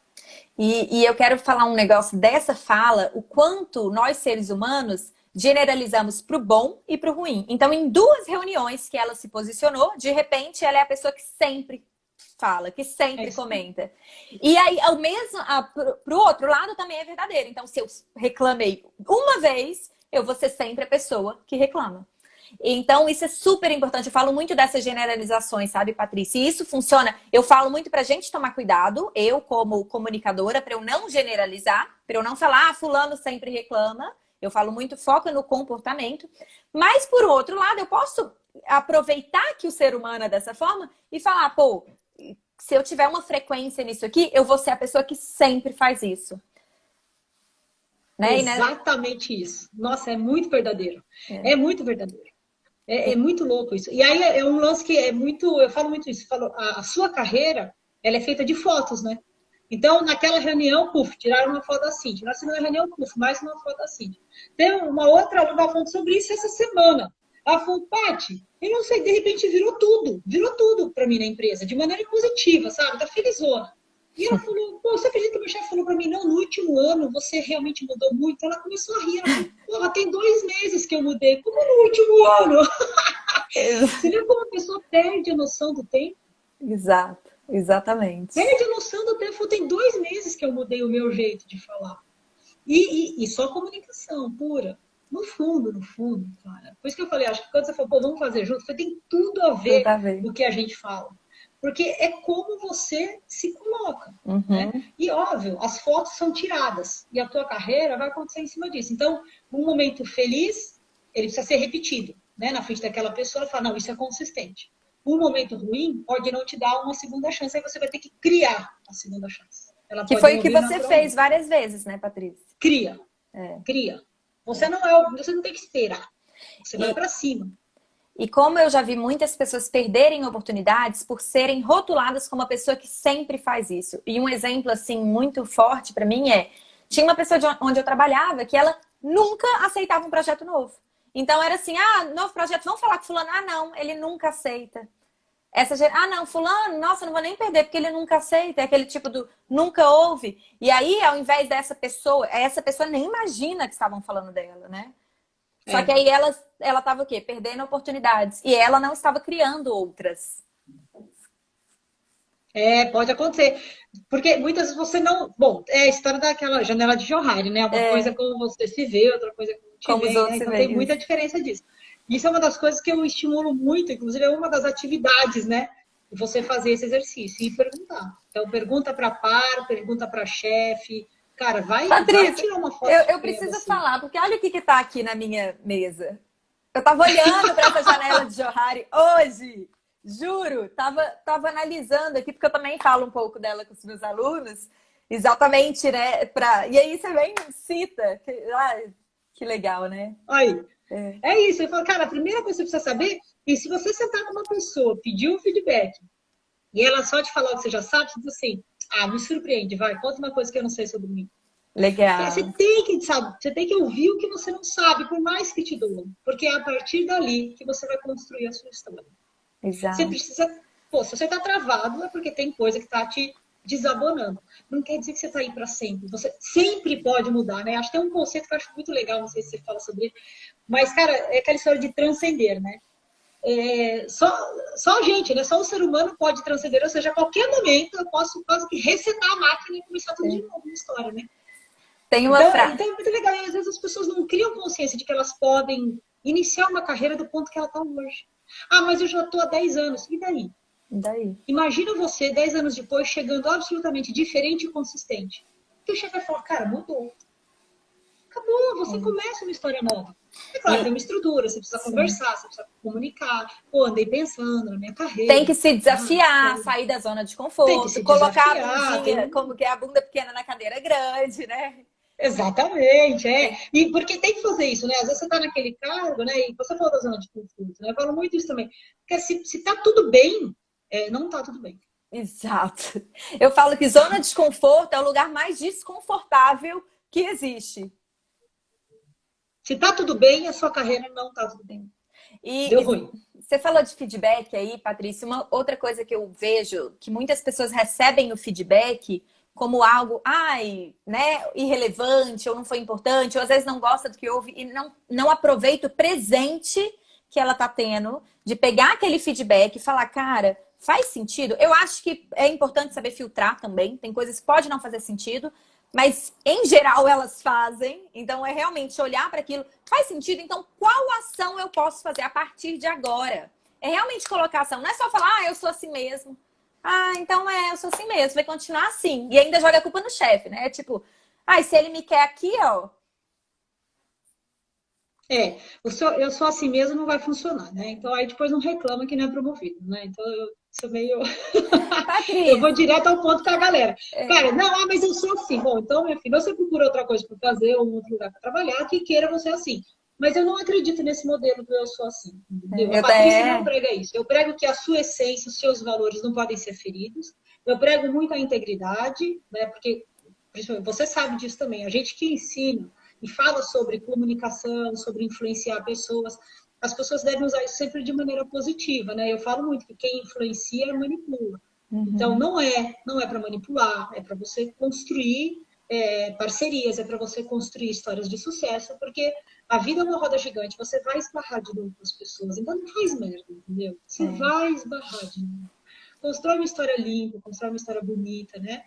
E eu quero falar um negócio dessa fala, o quanto nós seres humanos generalizamos para o bom e para o ruim. Então, em 2 reuniões que ela se posicionou, de repente ela é a pessoa que sempre fala, que sempre comenta. E aí, pro outro lado também é verdadeiro. Então, se eu reclamei uma vez, eu vou ser sempre a pessoa que reclama. Então, isso é super importante. Eu falo muito dessas generalizações, sabe, Patrícia? E isso funciona. Eu falo muito pra gente tomar cuidado, eu como comunicadora, pra eu não generalizar, pra eu não falar, fulano sempre reclama. Eu falo muito, foca no comportamento. Mas, por outro lado, eu posso aproveitar que o ser humano é dessa forma e falar, pô, se eu tiver uma frequência nisso aqui, eu vou ser a pessoa que sempre faz isso. Né? Exatamente isso. Nossa, é muito verdadeiro. É muito verdadeiro. É muito louco isso. E aí é um lance que é muito... Eu falo muito isso. A sua carreira, ela é feita de fotos, né? Então, naquela reunião, tiraram uma foto da Cíntia. Na segunda reunião, mais uma foto da Cíntia. Tem uma outra aluna falando sobre isso essa semana. Ela falou, Paty, eu não sei, de repente virou tudo para mim na empresa, de maneira positiva, sabe? Tá felizona. E ela falou, você acredita que meu chefe falou para mim, não, no último ano você realmente mudou muito? Ela começou a rir, ela falou, tem 2 meses que eu mudei. Como no último ano? Você viu como a pessoa perde a noção do tempo? Exato, exatamente. Perde a noção do tempo, tem 2 meses que eu mudei o meu jeito de falar. E só comunicação pura. No fundo, cara. Por isso que eu falei, acho que quando você falou, vamos fazer junto, tem tudo a ver com o que a gente fala. Porque é como você se coloca. Né? E, óbvio, as fotos são tiradas. E a tua carreira vai acontecer em cima disso. Então, um momento feliz, ele precisa ser repetido. Né? Na frente daquela pessoa, ela fala, não, isso é consistente. Um momento ruim pode não te dar uma segunda chance. Aí você vai ter que criar a segunda chance. Que foi o que você fez várias vezes, né, Patrícia? Cria. Você não tem que esperar. Você vai para cima. E como eu já vi muitas pessoas perderem oportunidades por serem rotuladas como uma pessoa que sempre faz isso. E um exemplo, assim, muito forte para mim tinha uma pessoa onde eu trabalhava que ela nunca aceitava um projeto novo. Então era assim, novo projeto, vamos falar com fulano. Não, ele nunca aceita. Não, fulano, nossa, não vou nem perder, porque ele nunca aceita. É aquele tipo do nunca ouve. E aí, ao invés essa pessoa nem imagina que estavam falando dela, né? Só que aí ela estava o quê? Perdendo oportunidades. E ela não estava criando outras. Pode acontecer. Porque muitas vezes você não... Bom, é a história daquela janela de Johari, né? Uma coisa como você se vê, outra coisa como te vê, né? Então tem muita diferença disso. Isso é uma das coisas que eu estimulo muito, inclusive é uma das atividades, né? E você fazer esse exercício e perguntar. Então, pergunta para par, pergunta para chefe. Cara, vai Patrícia, tirar uma foto eu feia preciso assim. falar, porque olha o que tá aqui na minha mesa. Eu tava olhando para essa janela de Johari hoje, juro, tava analisando aqui, porque eu também falo um pouco dela com os meus alunos, exatamente, né? E aí você vem e cita. Que legal, né? Aí, É. é isso. Eu falo, cara, a primeira coisa que você precisa saber, e se você sentar com uma pessoa, pedir um feedback, e ela só te falar o que você já sabe, você diz assim, me surpreende, vai, conta uma coisa que eu não sei sobre mim. Você Legal. tem que, sabe, você tem que ouvir o que você não sabe, por mais que te doam. Porque é a partir dali que você vai construir a sua história. Você Exato. precisa. Pô, se você está travado, é porque tem coisa que está te desabonando. Não quer dizer que você está aí para sempre. Você sempre pode mudar, né? Acho que tem um conceito que eu acho muito legal, não sei se você fala sobre ele. Mas, cara, é aquela história de transcender, né? Só a gente, né? Só o ser humano pode transcender. Ou seja, a qualquer momento eu posso quase que resetar a máquina e começar tudo de novo na história, né? Tem uma Então frase. é muito legal. E às vezes as pessoas não criam consciência de que elas podem iniciar uma carreira do ponto que ela está hoje. Mas eu já estou há 10 anos. E daí? Daí. Imagina você, 10 anos depois, chegando absolutamente diferente e consistente. Tu chega e fala, cara, mudou. Acabou, você começa uma história nova. É claro, tem E, uma estrutura, você precisa sim. conversar, você precisa comunicar. Pô, andei pensando na minha Tem carreira. que se desafiar, sair da zona de Tem que conforto, se colocar a desafiar, bundinha, como que é a bunda pequena na cadeira grande, né? Exatamente, é. Tem. E porque tem que fazer isso, né? Às vezes você tá naquele cargo, né? E você falou da zona de conforto, né? Eu falo muito isso também. Porque se tá tudo bem, não tá tudo bem. Exato. Eu falo que zona de conforto é o lugar mais desconfortável que existe. Se tá tudo bem, a sua carreira não tá tudo bem. Deu E ruim. você falou de feedback aí, Patrícia. Uma outra coisa que eu vejo que muitas pessoas recebem o feedback como algo, né, irrelevante, ou não foi importante, ou às vezes não gosta do que ouve e não aproveita o presente que ela tá tendo de pegar aquele feedback e falar, cara, faz sentido? Eu acho que é importante saber filtrar também. Tem coisas que pode não fazer sentido, mas em geral elas fazem. Então é realmente olhar para aquilo. Faz sentido? Então qual ação eu posso fazer a partir de agora? É realmente colocar ação. Não é só falar, eu sou assim mesmo. Então eu sou assim mesmo, vai continuar assim. E ainda joga a culpa no chefe, né? Tipo, se ele me quer aqui, ó. Eu sou assim mesmo, não vai funcionar, né? Então aí depois não reclama que não é promovido, né? Então eu sou meio. Eu vou Patrícia, direto ao ponto com a galera. Cara, não, mas eu sou assim. Bom, então, minha filha, você procura outra coisa para fazer ou um outro lugar para trabalhar que queira você assim. Mas eu não acredito nesse modelo do eu sou assim, entendeu? A eu Patrícia não até. prega isso. Eu prego que a sua essência, os seus valores não podem ser feridos. Eu prego muito a integridade, né? Porque você sabe disso também. A gente que ensina e fala sobre comunicação, sobre influenciar pessoas, as pessoas devem usar isso sempre de maneira positiva, né? Eu falo muito que quem influencia manipula. Então, Uhum. não é para manipular, é para você construir parcerias, é para você construir histórias de sucesso, porque a vida é uma roda gigante, você vai esbarrar de novo com as pessoas, então não faz merda, entendeu? Você vai esbarrar de novo. Constrói uma história limpa, constrói uma história bonita, né?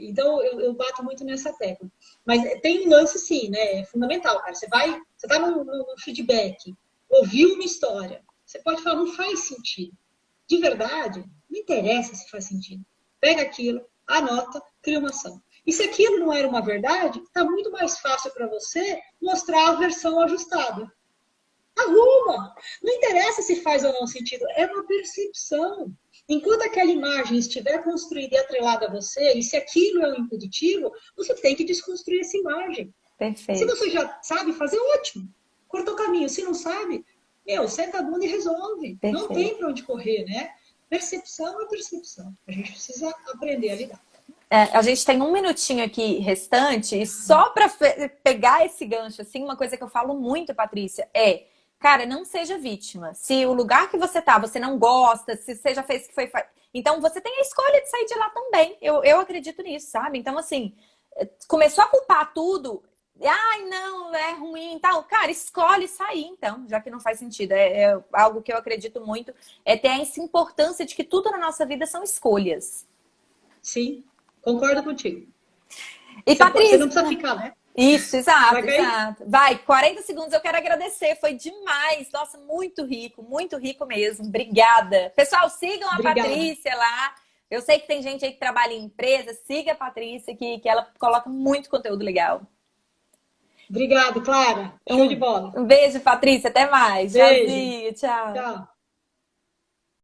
Então, eu bato muito nessa tecla. Mas tem um lance, sim, né? É fundamental, cara. Você tá no feedback, ouviu uma história, você pode falar, não faz sentido. De verdade, não interessa se faz sentido. Pega aquilo, anota, cria uma ação. E se aquilo não era uma verdade, está muito mais fácil para você mostrar a versão ajustada. Arruma! Não interessa se faz ou não sentido, é uma percepção. Enquanto aquela imagem estiver construída e atrelada a você, e se aquilo é um impeditivo, você tem que desconstruir essa imagem. Se Perfeito. você já sabe fazer, ótimo. Cortou o caminho. Se não sabe, senta a bunda e resolve. Não tem Perfeito. para onde correr, né? Percepção é percepção. A gente precisa aprender a lidar. A gente tem um minutinho aqui restante, e só para pegar esse gancho, assim, uma coisa que eu falo muito, Patrícia, cara, não seja vítima. Se o lugar que você tá, você não gosta, se você já fez o que foi. Então você tem a escolha de sair de lá também. Eu acredito nisso, sabe? Então, assim, começou a culpar tudo. Não, é ruim e tal. Cara, escolhe sair, então, já que não faz sentido. É algo que eu acredito muito, é ter essa importância de que tudo na nossa vida são escolhas. Sim, concordo contigo. E Você não Patrícia, precisa ficar, né? Isso, exato, Vai cair? exato. Vai, 40 segundos, eu quero agradecer, foi demais. Nossa, muito rico mesmo. Obrigada. Pessoal, sigam a Obrigada. Patrícia lá. Eu sei que tem gente aí que trabalha em empresa, siga a Patrícia, que ela coloca muito conteúdo legal. Obrigado, Clara. Show de bola. Um beijo, Patrícia, até mais. Beijo. Tchauzinho, tchau. Tchau.